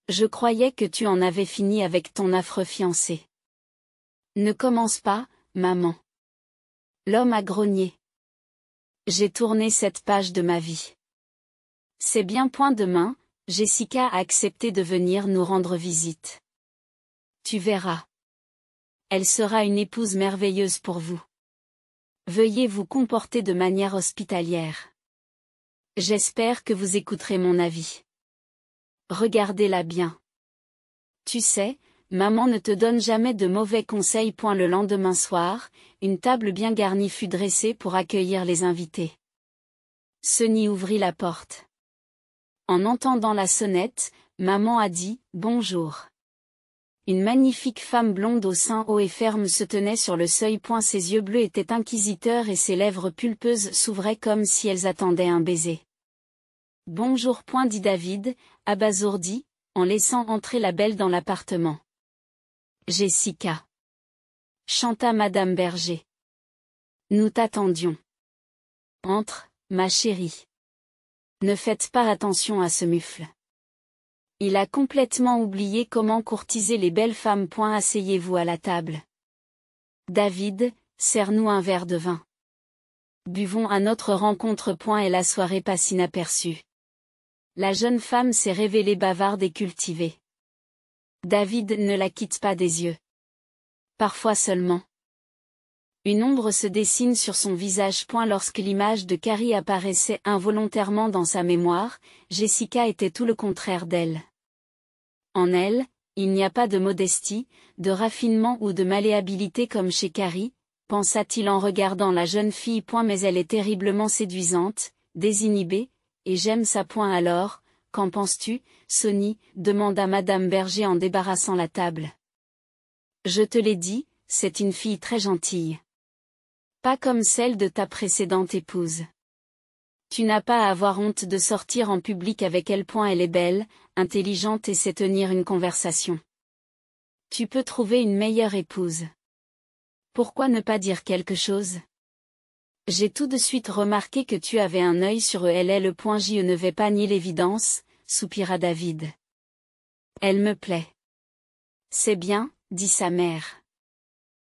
Je croyais que tu en avais fini avec ton affreux fiancé. Ne commence pas, maman. L'homme a grogné. J'ai tourné cette page de ma vie. C'est bien. Demain, Jessica a accepté de venir nous rendre visite. Tu verras. Elle sera une épouse merveilleuse pour vous. Veuillez vous comporter de manière hospitalière. J'espère que vous écouterez mon avis. Regardez-la bien. Tu sais, maman ne te donne jamais de mauvais conseils. Le lendemain soir, une table bien garnie fut dressée pour accueillir les invités. Sonny ouvrit la porte. En entendant la sonnette, maman a dit « Bonjour ». Une magnifique femme blonde aux seins hauts et fermes se tenait sur le seuil. Ses yeux bleus étaient inquisiteurs et ses lèvres pulpeuses s'ouvraient comme si elles attendaient un baiser. « Bonjour », dit David, abasourdi, en laissant entrer la belle dans l'appartement. « Jessica » chanta Madame Berger. « Nous t'attendions. Entre, ma chérie. Ne faites pas attention à ce mufle. Il a complètement oublié comment courtiser les belles femmes. Asseyez-vous à la table. David, sers-nous un verre de vin. Buvons à notre rencontre. Et la soirée passe inaperçue. La jeune femme s'est révélée bavarde et cultivée. David ne la quitte pas des yeux. Parfois seulement. Une ombre se dessine sur son visage. Lorsque l'image de Carrie apparaissait involontairement dans sa mémoire, Jessica était tout le contraire d'elle. En elle, il n'y a pas de modestie, de raffinement ou de malléabilité comme chez Carrie, pensa-t-il en regardant la jeune fille. Mais elle est terriblement séduisante, désinhibée, et j'aime ça. Alors, qu'en penses-tu, Sonny, demanda Madame Berger en débarrassant la table. Je te l'ai dit, c'est une fille très gentille. Pas comme celle de ta précédente épouse. Tu n'as pas à avoir honte de sortir en public avec elle. Elle est belle, intelligente et sait tenir une conversation. Tu peux trouver une meilleure épouse. Pourquoi ne pas dire quelque chose? J'ai tout de suite remarqué que tu avais un œil sur elle. Je ne vais pas nier l'évidence, soupira David. Elle me plaît. C'est bien, dit sa mère.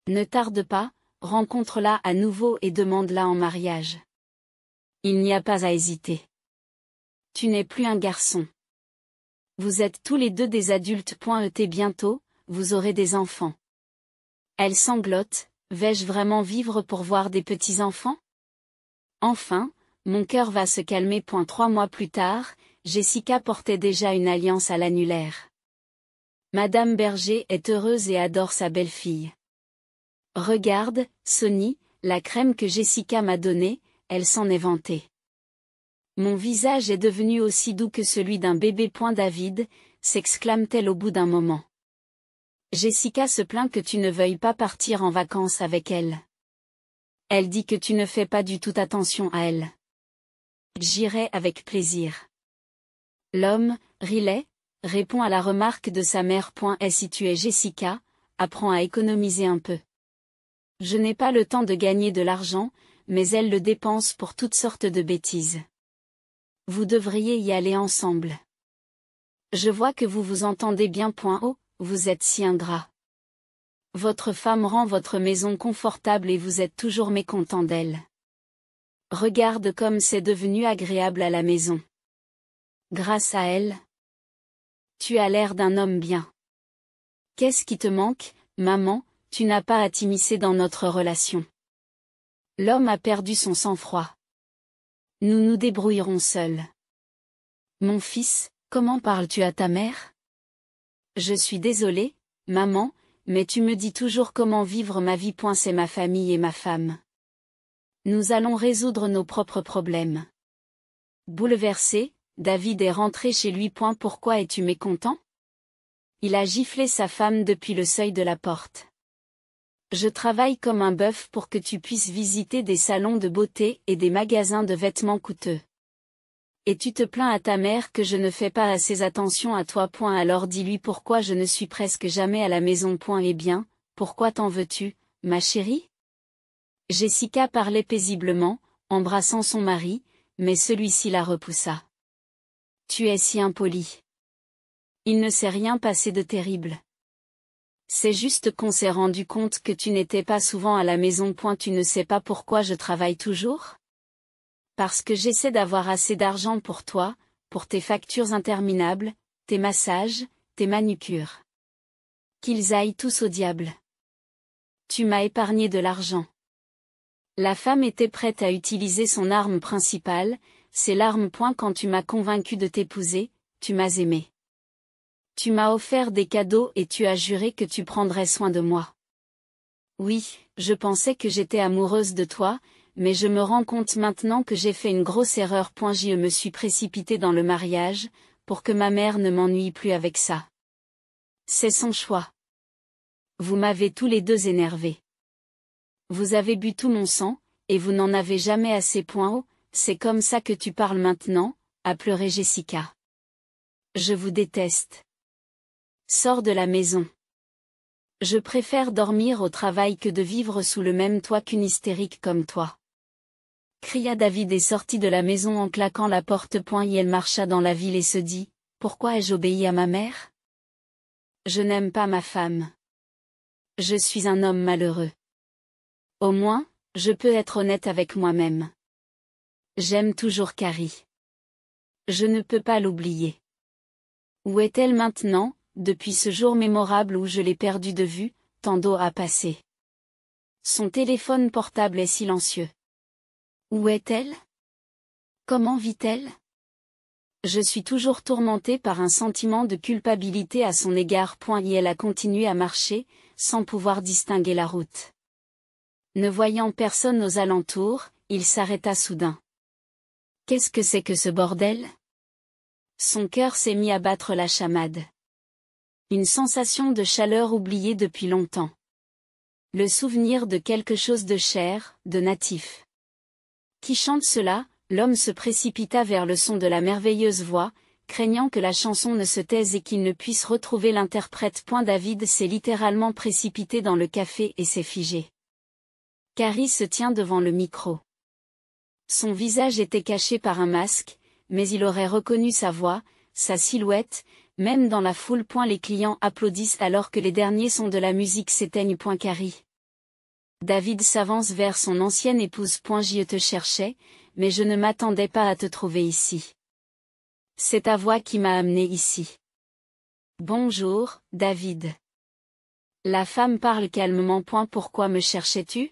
Ne tarde pas, rencontre-la à nouveau et demande-la en mariage. Il n'y a pas à hésiter. Tu n'es plus un garçon. Vous êtes tous les deux des adultes. Bientôt, vous aurez des enfants. Elle sanglote, vais-je vraiment vivre pour voir des petits-enfants? Enfin, mon cœur va se calmer. 3 mois plus tard, Jessica portait déjà une alliance à l'annulaire. Madame Berger est heureuse et adore sa belle-fille. Regarde, Sonny, la crème que Jessica m'a donnée, elle s'en est vantée. Mon visage est devenu aussi doux que celui d'un bébé. David, s'exclame-t-elle au bout d'un moment. Jessica se plaint que tu ne veuilles pas partir en vacances avec elle. Elle dit que tu ne fais pas du tout attention à elle. J'irai avec plaisir. L'homme, Riley, répond à la remarque de sa mère. Et si tu es Jessica, apprends à économiser un peu. Je n'ai pas le temps de gagner de l'argent, mais elle le dépense pour toutes sortes de bêtises. Vous devriez y aller ensemble. Je vois que vous vous entendez bien. Oh, vous êtes si ingrat. Votre femme rend votre maison confortable et vous êtes toujours mécontent d'elle. Regarde comme c'est devenu agréable à la maison. Grâce à elle. Tu as l'air d'un homme bien. Qu'est-ce qui te manque, maman, tu n'as pas à t'immiscer dans notre relation. L'homme a perdu son sang-froid. Nous nous débrouillerons seuls. Mon fils, comment parles-tu à ta mère? Je suis désolée, maman, mais tu me dis toujours comment vivre ma vie. C'est ma famille et ma femme. Nous allons résoudre nos propres problèmes. Bouleversé, David est rentré chez lui. Pourquoi es-tu mécontent? Il a giflé sa femme depuis le seuil de la porte. Je travaille comme un bœuf pour que tu puisses visiter des salons de beauté et des magasins de vêtements coûteux. Et tu te plains à ta mère que je ne fais pas assez attention à toi. Alors dis-lui pourquoi je ne suis presque jamais à la maison. Eh bien, pourquoi t'en veux-tu, ma chérie? Jessica parlait paisiblement, embrassant son mari, mais celui-ci la repoussa. Tu es si impoli. Il ne s'est rien passé de terrible. C'est juste qu'on s'est rendu compte que tu n'étais pas souvent à la maison. Tu ne sais pas pourquoi je travaille toujours? Parce que j'essaie d'avoir assez d'argent pour toi, pour tes factures interminables, tes massages, tes manucures. Qu'ils aillent tous au diable. Tu m'as épargné de l'argent. La femme était prête à utiliser son arme principale, c'est l'arme. Quand tu m'as convaincu de t'épouser, tu m'as aimé. Tu m'as offert des cadeaux et tu as juré que tu prendrais soin de moi. Oui, je pensais que j'étais amoureuse de toi, mais je me rends compte maintenant que j'ai fait une grosse erreur. Je me suis précipitée dans le mariage, pour que ma mère ne m'ennuie plus avec ça. C'est son choix. Vous m'avez tous les deux énervés. Vous avez bu tout mon sang, et vous n'en avez jamais assez. Oh, c'est comme ça que tu parles maintenant, a pleuré Jessica. Je vous déteste. Sors de la maison. Je préfère dormir au travail que de vivre sous le même toit qu'une hystérique comme toi. Cria David et sortit de la maison en claquant la porte. Et elle marcha dans la ville et se dit, pourquoi ai-je obéi à ma mère? Je n'aime pas ma femme. Je suis un homme malheureux. Au moins, je peux être honnête avec moi-même. J'aime toujours Carrie. Je ne peux pas l'oublier. Où est-elle maintenant, depuis ce jour mémorable où je l'ai perdue de vue? Tant d'eau a passé. Son téléphone portable est silencieux. Où est-elle? Comment vit-elle? Je suis toujours tourmentée par un sentiment de culpabilité à son égard. Et elle a continué à marcher, sans pouvoir distinguer la route. Ne voyant personne aux alentours, il s'arrêta soudain. Qu'est-ce que c'est que ce bordel? Son cœur s'est mis à battre la chamade. Une sensation de chaleur oubliée depuis longtemps. Le souvenir de quelque chose de cher, de natif. Qui chante cela? L'homme se précipita vers le son de la merveilleuse voix, craignant que la chanson ne se taise et qu'il ne puisse retrouver l'interprète. David s'est littéralement précipité dans le café et s'est figé. Carrie se tient devant le micro. Son visage était caché par un masque, mais il aurait reconnu sa voix, sa silhouette, même dans la foule. Les clients applaudissent alors que les derniers sons de la musique s'éteignent. Carrie. David s'avance vers son ancienne épouse. Je te cherchais, mais je ne m'attendais pas à te trouver ici. C'est ta voix qui m'a amené ici. Bonjour, David. La femme parle calmement. Pourquoi me cherchais-tu?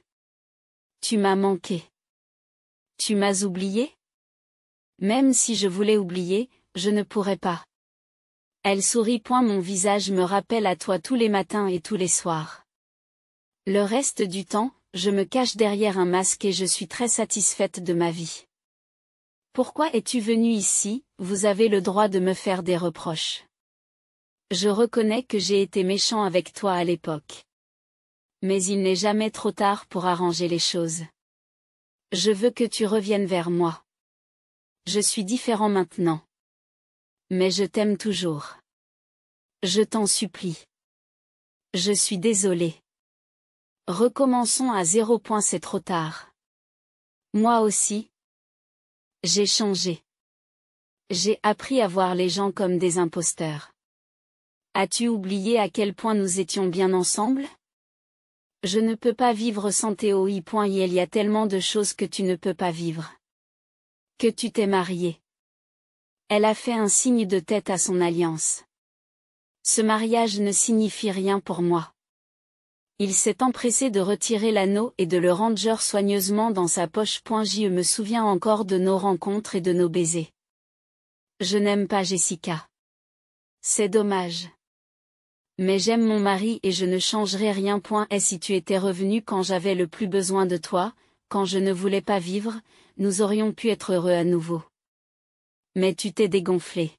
Tu m'as manqué. Tu m'as oublié? Même si je voulais oublier, je ne pourrais pas. Elle sourit. Mon visage me rappelle à toi tous les matins et tous les soirs. Le reste du temps, je me cache derrière un masque et je suis très satisfaite de ma vie. Pourquoi es-tu venu ici? Vous avez le droit de me faire des reproches. Je reconnais que j'ai été méchant avec toi à l'époque. Mais il n'est jamais trop tard pour arranger les choses. Je veux que tu reviennes vers moi. Je suis différent maintenant. Mais je t'aime toujours. Je t'en supplie. Je suis désolée. Recommençons à 0. C'est trop tard. Moi aussi. J'ai changé. J'ai appris à voir les gens comme des imposteurs. As-tu oublié à quel point nous étions bien ensemble? Je ne peux pas vivre sans Théo. Il y a tellement de choses que tu ne peux pas vivre. Que tu t'es marié. Elle a fait un signe de tête à son alliance. Ce mariage ne signifie rien pour moi. Il s'est empressé de retirer l'anneau et de le ranger soigneusement dans sa poche. Je me souviens encore de nos rencontres et de nos baisers. Je n'aime pas Jessica. C'est dommage. Mais j'aime mon mari et je ne changerai rien. Et si tu étais revenu quand j'avais le plus besoin de toi, quand je ne voulais pas vivre, nous aurions pu être heureux à nouveau. Mais tu t'es dégonflé.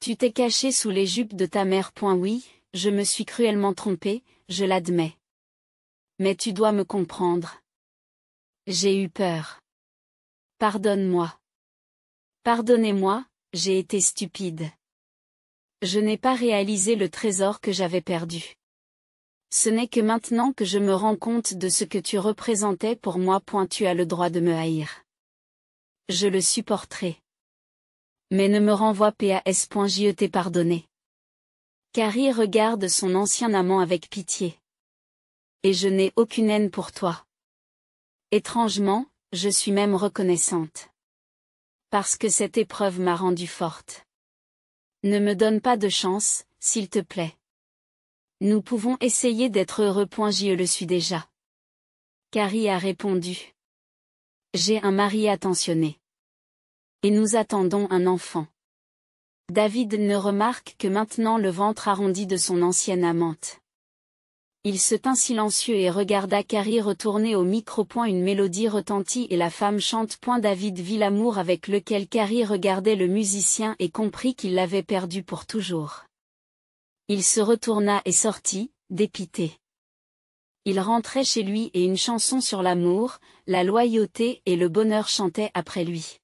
Tu t'es caché sous les jupes de ta mère. Oui, je me suis cruellement trompée, je l'admets. Mais tu dois me comprendre. J'ai eu peur. Pardonne-moi. Pardonnez-moi, j'ai été stupide. Je n'ai pas réalisé le trésor que j'avais perdu. Ce n'est que maintenant que je me rends compte de ce que tu représentais pour moi. Tu as le droit de me haïr. Je le supporterai. Mais ne me renvoie pas. Je t'ai pardonné. Carrie regarde son ancien amant avec pitié. Et je n'ai aucune haine pour toi. Étrangement, je suis même reconnaissante. Parce que cette épreuve m'a rendue forte. Ne me donne pas de chance, s'il te plaît. Nous pouvons essayer d'être heureux. Je le suis déjà. Carrie a répondu. J'ai un mari attentionné. Et nous attendons un enfant. David ne remarque que maintenant le ventre arrondi de son ancienne amante. Il se tint silencieux et regarda Carrie retourner au micro. Une mélodie retentit et la femme chante. David vit l'amour avec lequel Carrie regardait le musicien et comprit qu'il l'avait perdu pour toujours. Il se retourna et sortit, dépité. Il rentrait chez lui et une chanson sur l'amour, la loyauté et le bonheur chantait après lui.